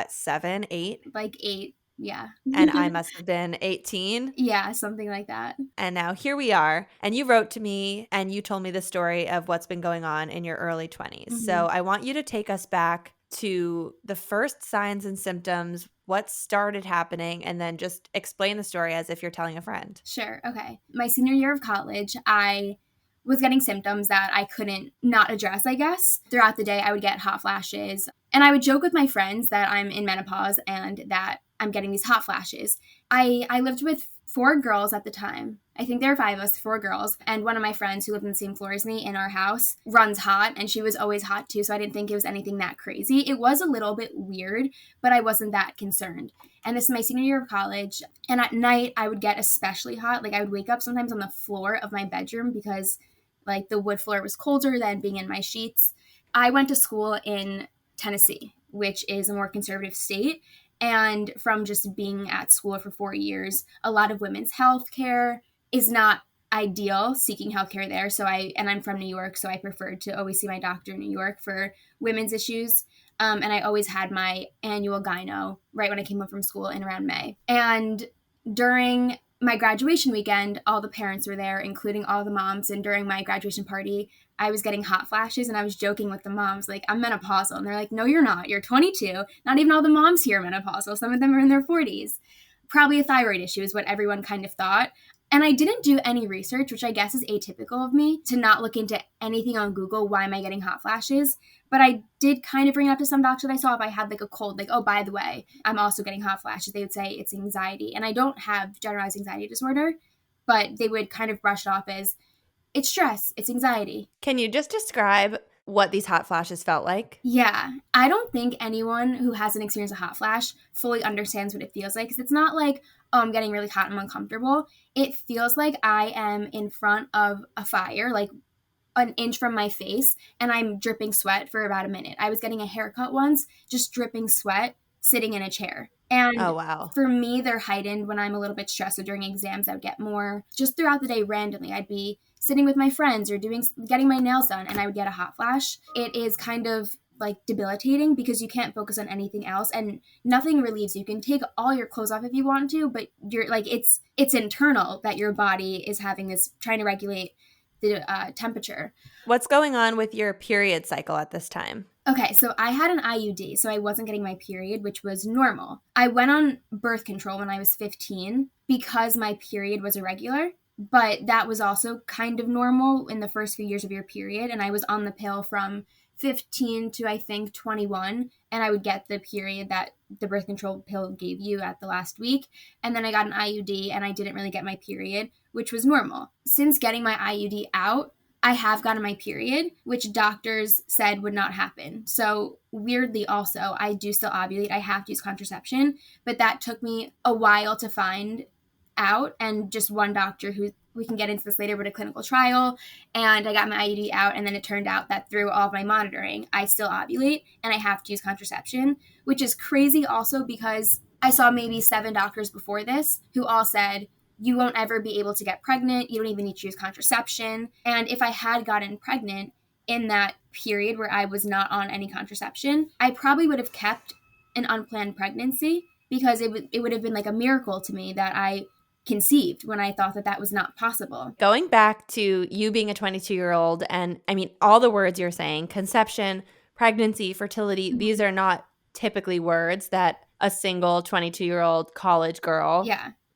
7, 8? Like 8, yeah. And I must have been 18. Yeah, something like that. And now here we are. And you wrote to me and you told me the story of what's been going on in your early 20s. Mm-hmm. So I want you to take us back to the first signs and symptoms, what started happening, and then just explain the story as if you're telling a friend. Sure. Okay. My senior year of college, I was getting symptoms that I couldn't not address, I guess. Throughout the day, I would get hot flashes. And I would joke with my friends that I'm in menopause and that I'm getting these hot flashes. I lived with 4 girls at the time. I think there were 5 of us, 4 girls. And one of my friends who lived on the same floor as me in our house runs hot, and she was always hot too, so I didn't think it was anything that crazy. It was a little bit weird, but I wasn't that concerned. And this is my senior year of college, and at night I would get especially hot. Like, I would wake up sometimes on the floor of my bedroom because, like, the wood floor was colder than being in my sheets. I went to school in Tennessee, which is a more conservative state. And from just being at school for 4 years, a lot of women's health care is not ideal, seeking healthcare there. I'm from New York, so I preferred to always see my doctor in New York for women's issues. And I always had my annual gyno right when I came home from school in around May. And during my graduation weekend, all the parents were there, including all the moms. And during my graduation party, I was getting hot flashes, and I was joking with the moms, like, I'm menopausal. And they're like, no, you're not. You're 22. Not even all the moms here are menopausal. Some of them are in their 40s. Probably a thyroid issue is what everyone kind of thought. And I didn't do any research, which I guess is atypical of me, to not look into anything on Google. Why am I getting hot flashes? But I did kind of bring it up to some doctors that I saw if I had like a cold, like, oh, by the way, I'm also getting hot flashes. They would say it's anxiety. And I don't have generalized anxiety disorder, but they would kind of brush it off as It's stress. It's anxiety. Can you just describe what these hot flashes felt like? Yeah. I don't think anyone who hasn't experienced a hot flash fully understands what it feels like, because it's not like, oh, I'm getting really hot and I'm uncomfortable. It feels like I am in front of a fire, like an inch from my face, and I'm dripping sweat for about a minute. I was getting a haircut once, just dripping sweat, sitting in a chair. And Oh, wow. for me, they're heightened when I'm a little bit stressed. So during exams, I would get more just throughout the day randomly. I'd be sitting with my friends or getting my nails done, and I would get a hot flash. It is kind of like debilitating because you can't focus on anything else and nothing relieves you. You can take all your clothes off if you want to, but you're like, it's internal that your body is having this, trying to regulate the temperature. What's going on with your period cycle at this time? Okay, so I had an IUD, so I wasn't getting my period, which was normal. I went on birth control when I was 15 because my period was irregular, but that was also kind of normal in the first few years of your period, and I was on the pill from 15 to I think 21, and I would get the period that the birth control pill gave you at the last week, and then I got an IUD and I didn't really get my period, which was normal. Since getting my IUD out, I have gotten my period, which doctors said would not happen. So weirdly also, I do still ovulate. I have to use contraception, but that took me a while to find out, and just one doctor, who we can get into this later, but a clinical trial, and I got my IUD out, and then it turned out that through all of my monitoring, I still ovulate and I have to use contraception, which is crazy also because I saw maybe 7 doctors before this who all said, you won't ever be able to get pregnant, you don't even need to use contraception. And if I had gotten pregnant in that period where I was not on any contraception, I probably would have kept an unplanned pregnancy, because it would have been like a miracle to me that I conceived when I thought that that was not possible. Going back to you being a 22-year-old, and I mean, all the words you're saying, conception, pregnancy, fertility, these are not typically words that a single 22-year-old college girl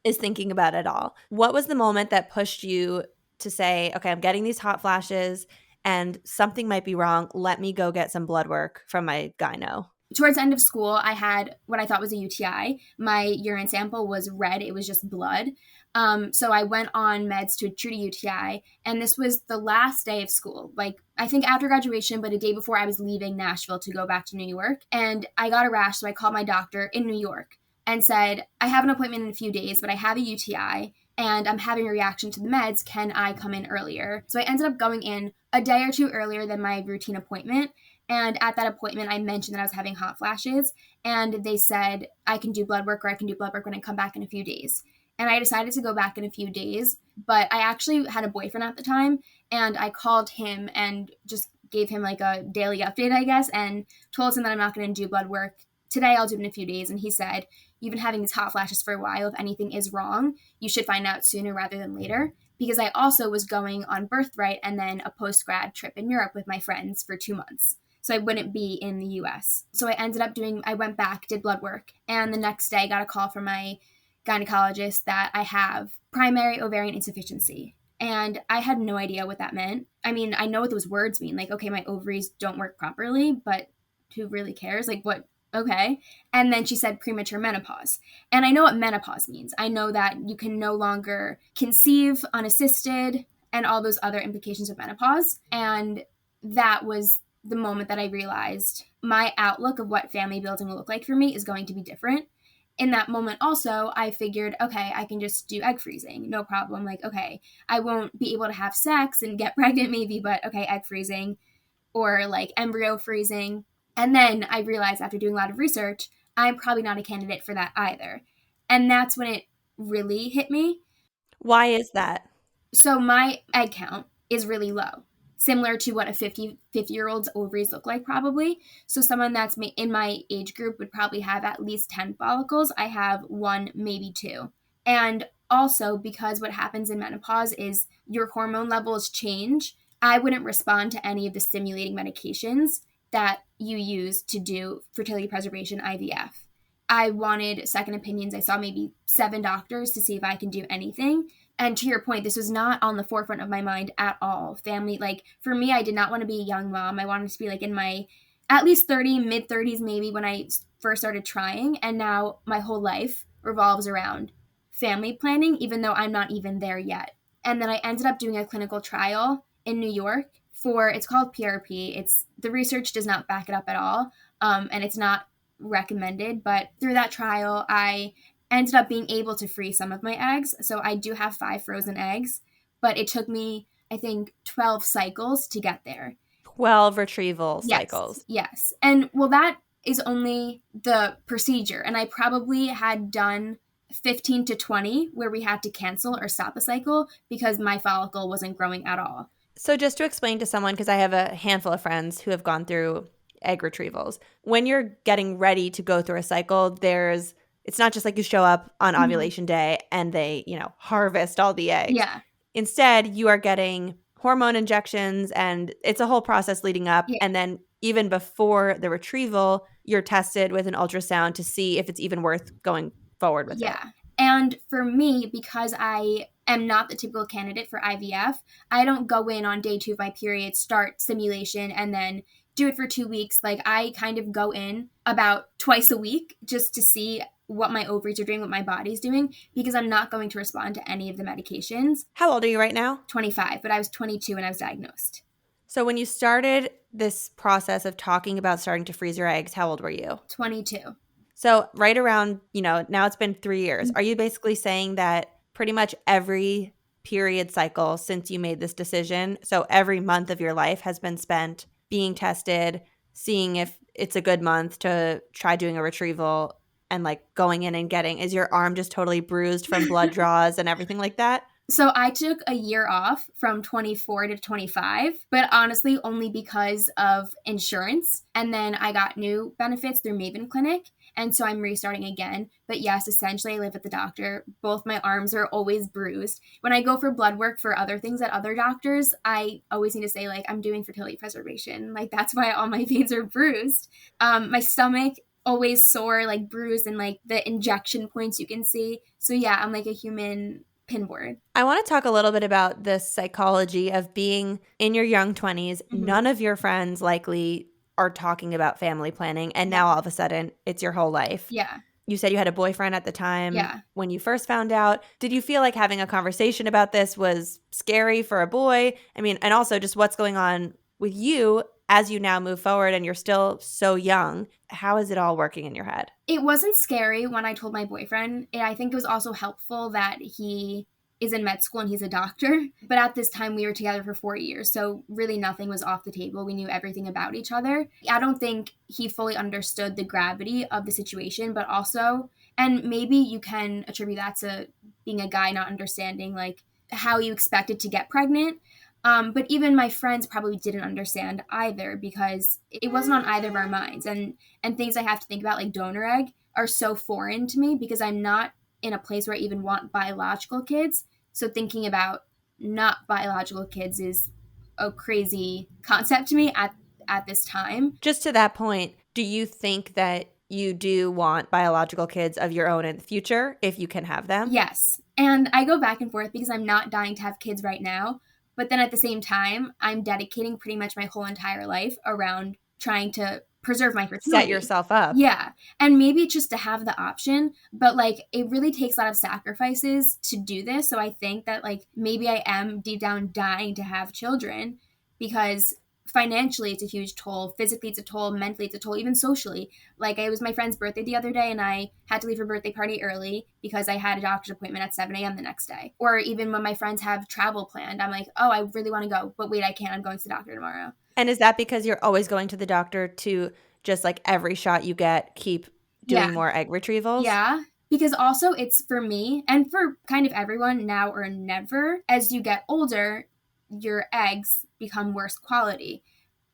is thinking about at all. What was the moment that pushed you to say, okay, I'm getting these hot flashes and something might be wrong. Let me go get some blood work from my gyno? Towards the end of school, I had what I thought was a UTI. My urine sample was red. It was just blood. So I went on meds to treat a UTI. And this was the last day of school. Like, I think after graduation, but a day before I was leaving Nashville to go back to New York. And I got a rash, so I called my doctor in New York and said, I have an appointment in a few days, but I have a UTI and I'm having a reaction to the meds. Can I come in earlier? So I ended up going in a day or two earlier than my routine appointment. And at that appointment, I mentioned that I was having hot flashes, and they said, I can do blood work, or I can do blood work when I come back in a few days. And I decided to go back in a few days, but I actually had a boyfriend at the time, and I called him and just gave him like a daily update, I guess, and told him that I'm not going to do blood work today. I'll do it in a few days. And he said, you've been having these hot flashes for a while. If anything is wrong, you should find out sooner rather than later. Because I also was going on birthright and then a post-grad trip in Europe with my friends for 2 months. So I wouldn't be in the US. So I went back, did blood work, and the next day I got a call from my gynecologist that I have primary ovarian insufficiency. And I had no idea what that meant. I mean, I know what those words mean. Like, okay, my ovaries don't work properly, but who really cares? Like, what? Okay. And then she said premature menopause. And I know what menopause means. I know that you can no longer conceive unassisted and all those other implications of menopause. And that was the moment that I realized my outlook of what family building will look like for me is going to be different. In that moment also, I figured, okay, I can just do egg freezing, no problem. Like, okay, I won't be able to have sex and get pregnant maybe, but okay, egg freezing or like embryo freezing. And then I realized after doing a lot of research, I'm probably not a candidate for that either. And that's when it really hit me. Why is that? So my egg count is really low, similar to what a 50-year-old's ovaries look like probably. So someone that's in my age group would probably have at least 10 follicles. I have 1, maybe 2. And also because what happens in menopause is your hormone levels change. I wouldn't respond to any of the stimulating medications that you use to do fertility preservation IVF. I wanted second opinions. I saw maybe 7 doctors to see if I can do anything. And to your point, this was not on the forefront of my mind at all. Family, like for me, I did not want to be a young mom. I wanted to be like in my at least 30, mid 30s maybe when I first started trying. And now my whole life revolves around family planning, even though I'm not even there yet. And then I ended up doing a clinical trial in New York it's called PRP. The research does not back it up at all, and it's not recommended. But through that trial, I ended up being able to freeze some of my eggs. So I do have 5 frozen eggs, but it took me, I think, 12 cycles to get there. 12 retrieval Yes, cycles. yes. And well, that is only the procedure. And I probably had done 15 to 20 where we had to cancel or stop a cycle because my follicle wasn't growing at all. So just to explain to someone, because I have a handful of friends who have gone through egg retrievals, when you're getting ready to go through a cycle, it's not just like you show up on ovulation day and they, harvest all the eggs. Yeah. Instead, you are getting hormone injections and it's a whole process leading up. Yeah. And then even before the retrieval, you're tested with an ultrasound to see if it's even worth going forward with it. Yeah. And for me, because I am not the typical candidate for IVF, I don't go in on day 2 of my period, start stimulation, and then do it for 2 weeks. Like, I kind of go in about twice a week just to see what my ovaries are doing, what my body's doing, because I'm not going to respond to any of the medications. How old are you right now? 25, but I was 22 when I was diagnosed. So when you started this process of talking about starting to freeze your eggs, how old were you? 22. So right around, now it's been 3 years. Are you basically saying that pretty much every period cycle since you made this decision, so every month of your life has been spent being tested, seeing if it's a good month to try doing a retrieval and like going in and is your arm just totally bruised from blood draws and everything like that? So I took a year off from 24 to 25, but honestly only because of insurance. And then I got new benefits through Maven Clinic. And so I'm restarting again. But yes, essentially I live with the doctor. Both my arms are always bruised. When I go for blood work for other things at other doctors, I always need to say, like, I'm doing fertility preservation. Like, that's why all my veins are bruised. My stomach always sore, like bruised, and like the injection points you can see. So yeah, I'm like a human pinboard. I want to talk a little bit about the psychology of being in your young 20s. Mm-hmm. None of your friends likely are talking about family planning, and now all of a sudden it's your whole life. Yeah. You said you had a boyfriend at the time. Yeah. When you first found out. Did you feel like having a conversation about this was scary for a boy? I mean, and also just what's going on with you as you now move forward and you're still so young. How is it all working in your head? It wasn't scary when I told my boyfriend. I think it was also helpful that he is in med school and he's a doctor. But at this time, we were together for 4 years. So really nothing was off the table. We knew everything about each other. I don't think he fully understood the gravity of the situation, but also, and maybe you can attribute that to being a guy not understanding like how you expected to get pregnant. But even my friends probably didn't understand either because it wasn't on either of our minds. And things I have to think about, like donor egg, are so foreign to me because I'm not in a place where I even want biological kids. So thinking about not biological kids is a crazy concept to me at this time. Just to that point, do you think that you do want biological kids of your own in the future if you can have them? Yes. And I go back and forth because I'm not dying to have kids right now. But then at the same time, I'm dedicating pretty much my whole entire life around trying to preserve my fertility. Set yourself up. Yeah. And maybe it's just to have the option, but like it really takes a lot of sacrifices to do this. So I think that like maybe I am deep down dying to have children because financially it's a huge toll. Physically it's a toll. Mentally it's a toll. Even socially. Like it was my friend's birthday the other day and I had to leave her birthday party early because I had a doctor's appointment at 7 a.m. the next day. Or even when my friends have travel planned, I'm like, oh, I really want to go. But wait, I can't. I'm going to the doctor tomorrow. And is that because you're always going to the doctor to just like every shot you get, keep doing more egg retrievals? Yeah. Because also it's for me and for kind of everyone now or never. As you get older, your eggs become worse quality.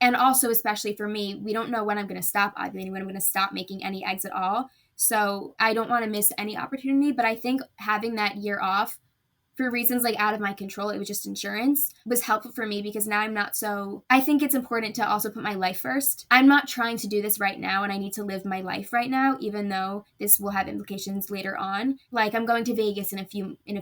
And also, especially for me, we don't know when I'm going to stop ovulating, when I'm going to stop making any eggs at all. So I don't want to miss any opportunity. But I think having that year off for reasons like out of my control, it was just insurance, was helpful for me because now I'm not so, I think it's important to also put my life first. I'm not trying to do this right now and I need to live my life right now, even though this will have implications later on. Like I'm going to Vegas in a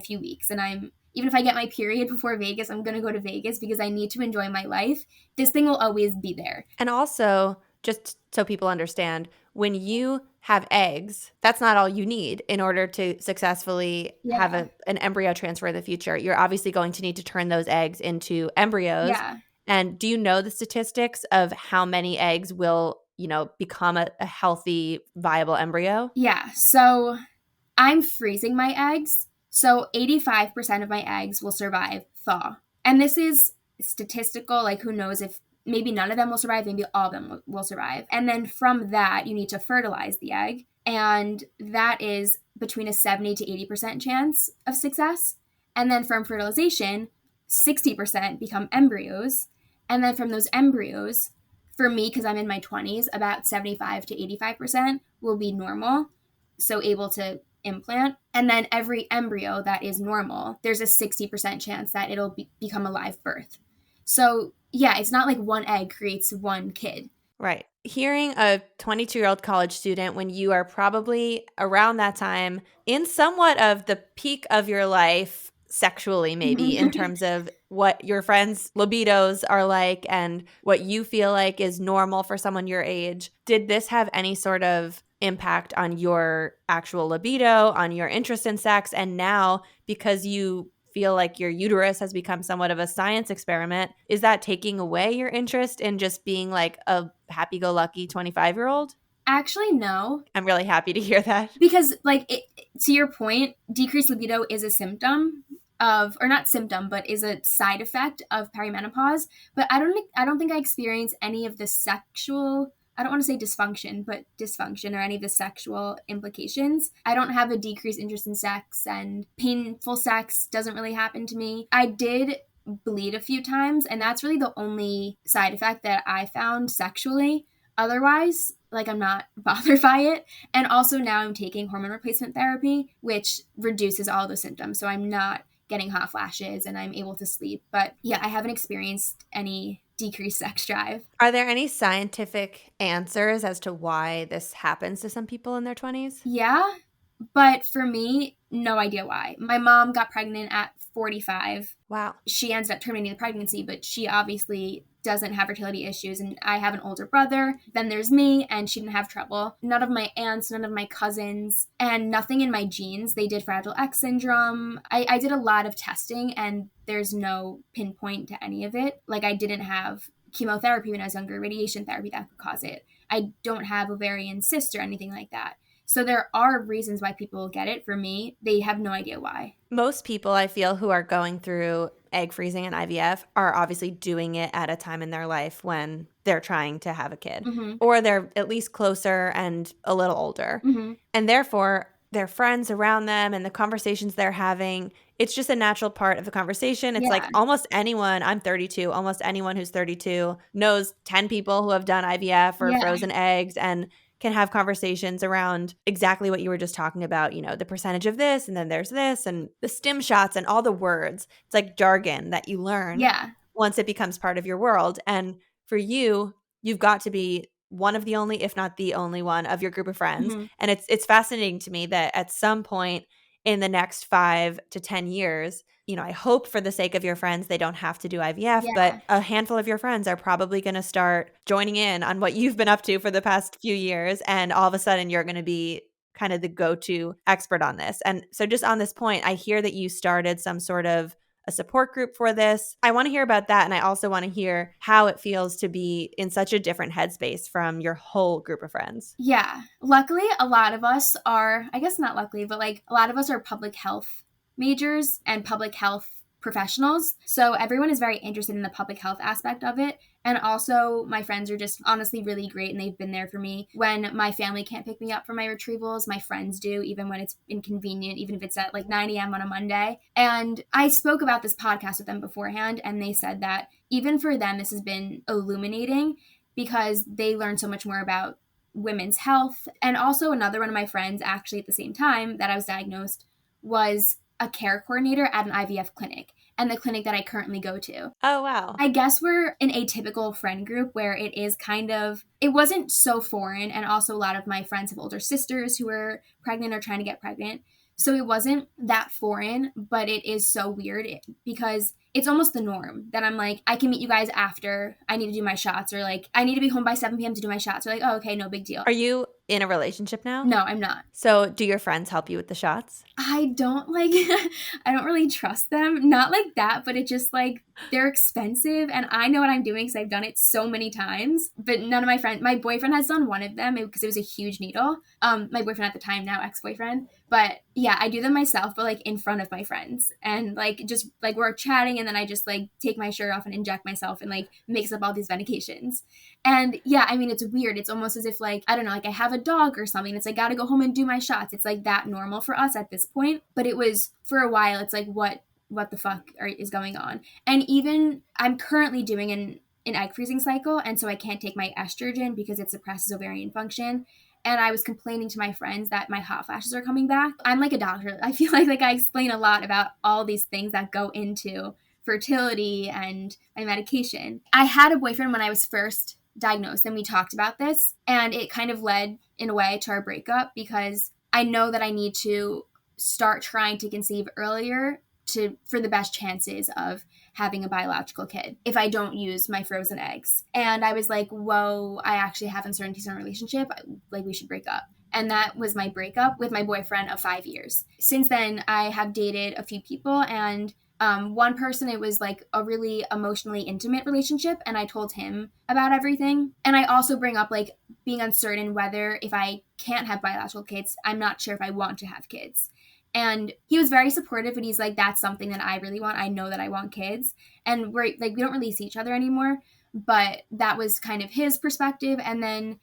few weeks and even if I get my period before Vegas, I'm going to go to Vegas because I need to enjoy my life. This thing will always be there. And also, just so people understand, when you have eggs, that's not all you need in order to successfully have Yeah. an embryo transfer in the future. You're obviously going to need to turn those eggs into embryos. Yeah. And do you know the statistics of how many eggs will, become a healthy, viable embryo? Yeah. So I'm freezing my eggs. So 85% of my eggs will survive thaw. And this is statistical, like who knows if maybe none of them will survive, maybe all of them will survive. And then from that, you need to fertilize the egg. And that is between a 70 to 80% chance of success. And then from fertilization, 60% become embryos. And then from those embryos, for me, because I'm in my 20s, about 75 to 85% will be normal, so able to implant. And then every embryo that is normal, there's a 60% chance that it'll become a live birth. So yeah, it's not like one egg creates one kid. Right. Hearing a 22-year-old college student when you are probably around that time in somewhat of the peak of your life sexually, maybe in terms of what your friends' libidos are like and what you feel like is normal for someone your age. Did this have any sort of impact on your actual libido, on your interest in sex? And now, because you feel like your uterus has become somewhat of a science experiment, is that taking away your interest in just being like a happy-go-lucky 25-year-old? Actually, no. I'm really happy to hear that. Because to your point, decreased libido is a symptom of, or not symptom, but is a side effect of perimenopause. But I don't think I experienced any of the sexual, I don't want to say dysfunction, but dysfunction or any of the sexual implications. I don't have a decreased interest in sex, and painful sex doesn't really happen to me. I did bleed a few times, and that's really the only side effect that I found sexually. Otherwise, like, I'm not bothered by it. And also now I'm taking hormone replacement therapy, which reduces all the symptoms. So I'm not getting hot flashes and I'm able to sleep. But yeah, I haven't experienced any decreased sex drive. Are there any scientific answers as to why this happens to some people in their 20s? Yeah, but for me, no idea why. My mom got pregnant at 45. Wow. She ended up terminating the pregnancy, but she obviously doesn't have fertility issues. And I have an older brother. Then there's me, and she didn't have trouble. None of my aunts, none of my cousins, and nothing in my genes. They did Fragile X syndrome. I did a lot of testing, and there's no pinpoint to any of it. Like, I didn't have chemotherapy when I was younger, radiation therapy that could cause it. I don't have ovarian cyst or anything like that. So there are reasons why people get it. For me, they have no idea why. Most people, I feel, who are going through egg freezing and IVF are obviously doing it at a time in their life when they're trying to have a kid. Mm-hmm. Or they're at least closer and a little older. Mm-hmm. And therefore, their friends around them and the conversations they're having, it's just a natural part of the conversation. It's like almost anyone, I'm 32, almost anyone who's 32 knows 10 people who have done IVF or frozen eggs and can have conversations around exactly what you were just talking about, the percentage of this, and then there's this, and the stim shots and all the words. It's like jargon that you learn once it becomes part of your world. And for you, you've got to be one of the only, if not the only one of your group of friends. Mm-hmm. And it's fascinating to me that at some point in the next 5 to 10 years, I hope for the sake of your friends, they don't have to do IVF, but a handful of your friends are probably going to start joining in on what you've been up to for the past few years. And all of a sudden you're going to be kind of the go-to expert on this. And so just on this point, I hear that you started some sort of a support group for this. I want to hear about that. And I also want to hear how it feels to be in such a different headspace from your whole group of friends. Yeah. Luckily, a lot of us are, I guess not luckily, but like a lot of us are public health majors and public health professionals. So everyone is very interested in the public health aspect of it. And also my friends are just honestly really great, and they've been there for me. When my family can't pick me up for my retrievals, my friends do, even when it's inconvenient, even if it's at like 9 a.m. on a Monday. And I spoke about this podcast with them beforehand, and they said that even for them, this has been illuminating because they learn so much more about women's health. And also another one of my friends, actually at the same time that I was diagnosed, was a care coordinator at an IVF clinic, and the clinic that I currently go to. Oh, wow. I guess we're an atypical friend group where it is kind of, it wasn't so foreign, and also a lot of my friends have older sisters who are pregnant or trying to get pregnant. So it wasn't that foreign, but it is so weird because it's almost the norm that I'm like, I can meet you guys after I need to do my shots, or like I need to be home by 7 p.m. to do my shots. Or like, oh, okay, no big deal. Are you in a relationship now? No, I'm not. So do your friends help you with the shots? I don't I don't really trust them. Not like that, but it just like, they're expensive and I know what I'm doing because I've done it so many times. But none of my friends, my boyfriend has done one of them because it was a huge needle. My boyfriend at the time, now ex-boyfriend. But yeah, I do them myself, but like in front of my friends. And like just like we're chatting and then I just like take my shirt off and inject myself and like mix up all these medications. And yeah, I mean, it's weird. It's almost as if like, I don't know, like I have a dog or something. It's like, gotta go home and do my shots. It's like that normal for us at this point. But it was for a while, it's like, what the fuck is going on? And even I'm currently doing an egg freezing cycle. And so I can't take my estrogen because it suppresses ovarian function. And I was complaining to my friends that my hot flashes are coming back. I'm like a doctor. I feel like I explain a lot about all these things that go into fertility and my medication. I had a boyfriend when I was first diagnosed and we talked about this, and it kind of led in a way to our breakup because I know that I need to start trying to conceive earlier for the best chances of having a biological kid if I don't use my frozen eggs. And I was like, whoa, I actually have uncertainties in a relationship. Like, we should break up. And that was my breakup with my boyfriend of 5 years. Since then, I have dated a few people, and one person, it was like a really emotionally intimate relationship, and I told him about everything. And I also bring up like being uncertain whether if I can't have biological kids, I'm not sure if I want to have kids. And he was very supportive, and he's like, that's something that I really want. I know that I want kids. And we're like, we don't really see each other anymore, but that was kind of his perspective. And then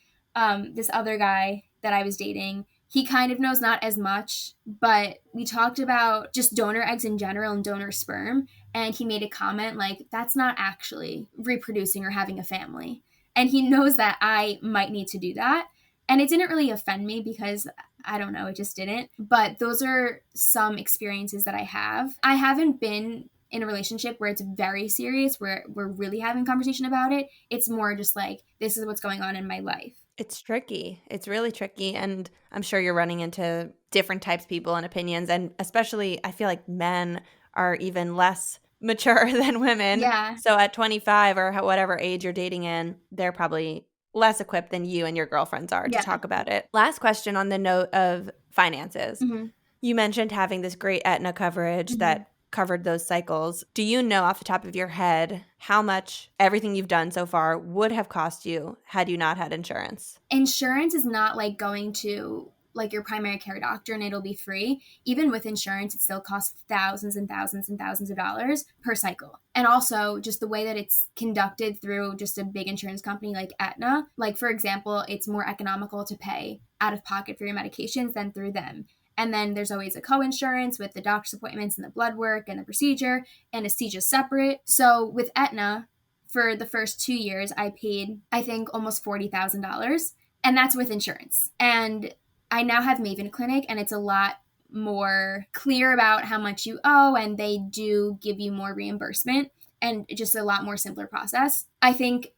this other guy that I was dating, he kind of knows not as much, but we talked about just donor eggs in general and donor sperm. And he made a comment like, that's not actually reproducing or having a family. And he knows that I might need to do that. And it didn't really offend me because I don't know, it just didn't. But those are some experiences that I have. I haven't been in a relationship where it's very serious, where we're really having conversation about it. It's more just like, this is what's going on in my life. It's tricky. It's really tricky. And I'm sure you're running into different types of people and opinions. And especially, I feel like men are even less mature than women. Yeah. So at 25 or whatever age you're dating in, they're probably less equipped than you and your girlfriends are to talk about it. Last question on the note of finances. Mm-hmm. You mentioned having this great Aetna coverage that covered those cycles. Do you know off the top of your head how much everything you've done so far would have cost you had you not had insurance? Insurance is not like going to like your primary care doctor and it'll be free. Even with insurance, it still costs thousands and thousands and thousands of dollars per cycle. And also just the way that it's conducted through just a big insurance company like Aetna, like for example, it's more economical to pay out of pocket for your medications than through them. And then there's always a co-insurance with the doctor's appointments and the blood work and the procedure, and anesthesia's separate. So with Aetna, for the first 2 years, I paid, I think, almost $40,000, and that's with insurance. And I now have Maven Clinic, and it's a lot more clear about how much you owe, and they do give you more reimbursement, and just a lot more simpler process. I think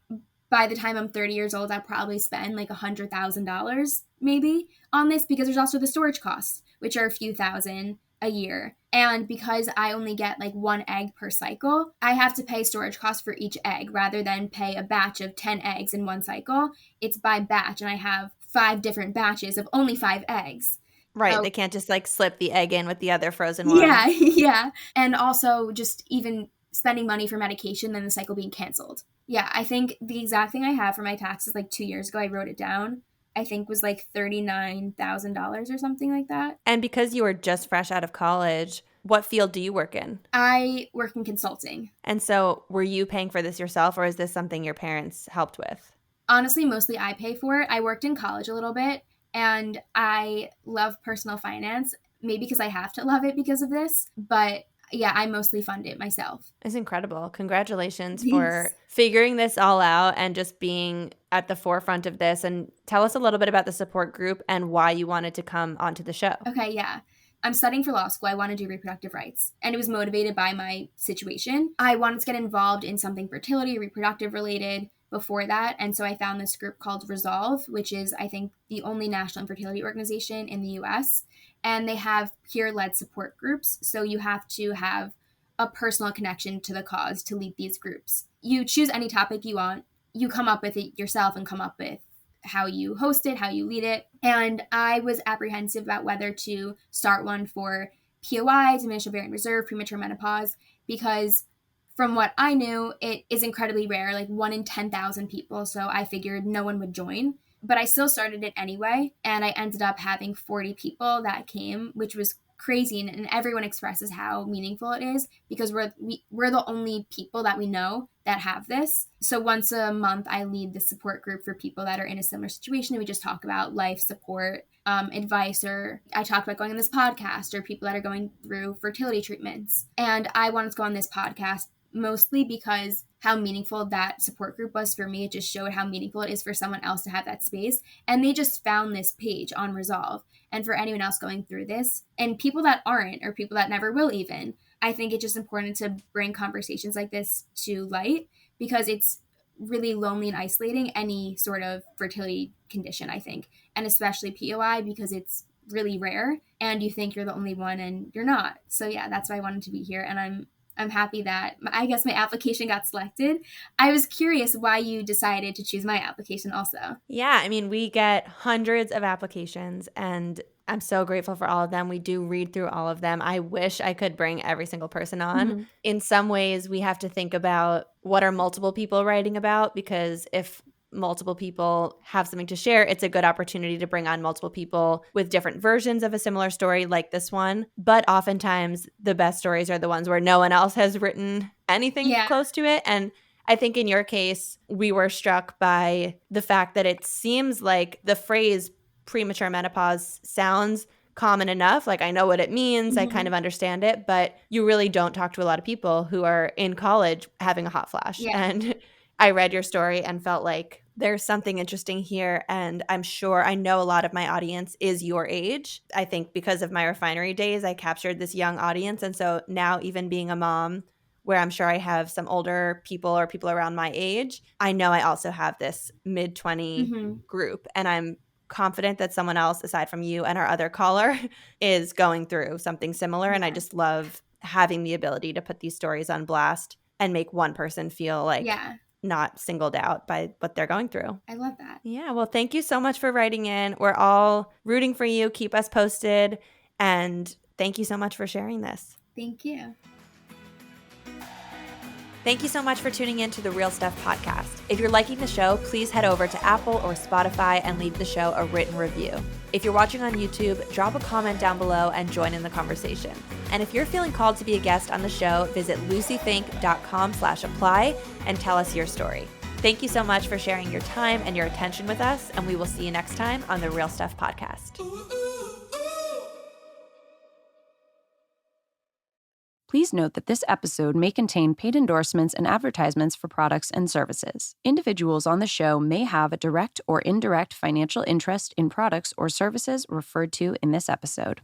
by the time I'm 30 years old, I'll probably spend like $100,000 maybe on this, because there's also the storage costs, which are a few thousand a year. And because I only get like one egg per cycle, I have to pay storage costs for each egg rather than pay a batch of 10 eggs in one cycle. It's by batch, and I have 5 different batches of only 5 eggs. Right. So, they can't just like slip the egg in with the other frozen one. yeah, yeah. And also just even spending money for medication and the cycle being canceled. Yeah, I think the exact thing I have for my taxes like 2 years ago, I wrote it down, I think was like $39,000 or something like that. And because you were just fresh out of college, what field do you work in? I work in consulting. And so were you paying for this yourself, or is this something your parents helped with? Honestly, mostly I pay for it. I worked in college a little bit, and I love personal finance, maybe because I have to love it because of this. But yeah, I mostly fund it myself. It's incredible. Congratulations Thanks. for figuring this all out and just being at the forefront of this. And tell us a little bit about the support group and why you wanted to come onto the show. Okay, yeah. I'm studying for law school. I want to do reproductive rights. And it was motivated by my situation. I wanted to get involved in something fertility, reproductive related before that. And so I found this group called Resolve, which is, I think, the only national infertility organization in the US. And they have peer-led support groups. So you have to have a personal connection to the cause to lead these groups. You choose any topic you want, you come up with it yourself and come up with how you host it, how you lead it. And I was apprehensive about whether to start one for POI, diminished ovarian reserve, premature menopause, because from what I knew, it is incredibly rare, like 1 in 10,000 people. So I figured no one would join. But I still started it anyway. And I ended up having 40 people that came, which was crazy. And everyone expresses how meaningful it is because we're the only people that we know that have this. So once a month, I lead the support group for people that are in a similar situation. And we just talk about life support, advice, or I talk about going on this podcast, or people that are going through fertility treatments. And I wanted to go on this podcast mostly because how meaningful that support group was for me. It just showed how meaningful it is for someone else to have that space. And they just found this page on Resolve. And for anyone else going through this, and people that aren't, or people that never will even, I think it's just important to bring conversations like this to light because it's really lonely and isolating, any sort of fertility condition, I think. And especially POI because it's really rare and you think you're the only one and you're not. So yeah, that's why I wanted to be here. And I'm happy that I guess my application got selected. I was curious why you decided to choose my application also. Yeah, I mean, we get hundreds of applications and I'm so grateful for all of them. We do read through all of them. I wish I could bring every single person on. Mm-hmm. In some ways, we have to think about what are multiple people writing about, because if multiple people have something to share, it's a good opportunity to bring on multiple people with different versions of a similar story like this one. But oftentimes the best stories are the ones where no one else has written anything close to it. And I think in your case, we were struck by the fact that it seems like the phrase premature menopause sounds common enough. Like I know what it means. Mm-hmm. I kind of understand it, but you really don't talk to a lot of people who are in college having a hot flash. Yeah. And I read your story and felt like there's something interesting here. And I know a lot of my audience is your age. I think because of my refinery days, I captured this young audience. And so now even being a mom, where I'm sure I have some older people or people around my age, I know I also have this mid-20 group. And I'm confident that someone else aside from you and our other caller is going through something similar. And I just love having the ability to put these stories on blast and make one person feel like not singled out by what they're going through. I love that. Yeah. Well, thank you so much for writing in. We're all rooting for you. Keep us posted. And thank you so much for sharing this. Thank you. Thank you so much for tuning in to the Real Stuff podcast. If you're liking the show, please head over to Apple or Spotify and leave the show a written review. If you're watching on YouTube, drop a comment down below and join in the conversation. And if you're feeling called to be a guest on the show, visit luciefink.com/apply and tell us your story. Thank you so much for sharing your time and your attention with us, and we will see you next time on the Real Stuff podcast. Please note that this episode may contain paid endorsements and advertisements for products and services. Individuals on the show may have a direct or indirect financial interest in products or services referred to in this episode.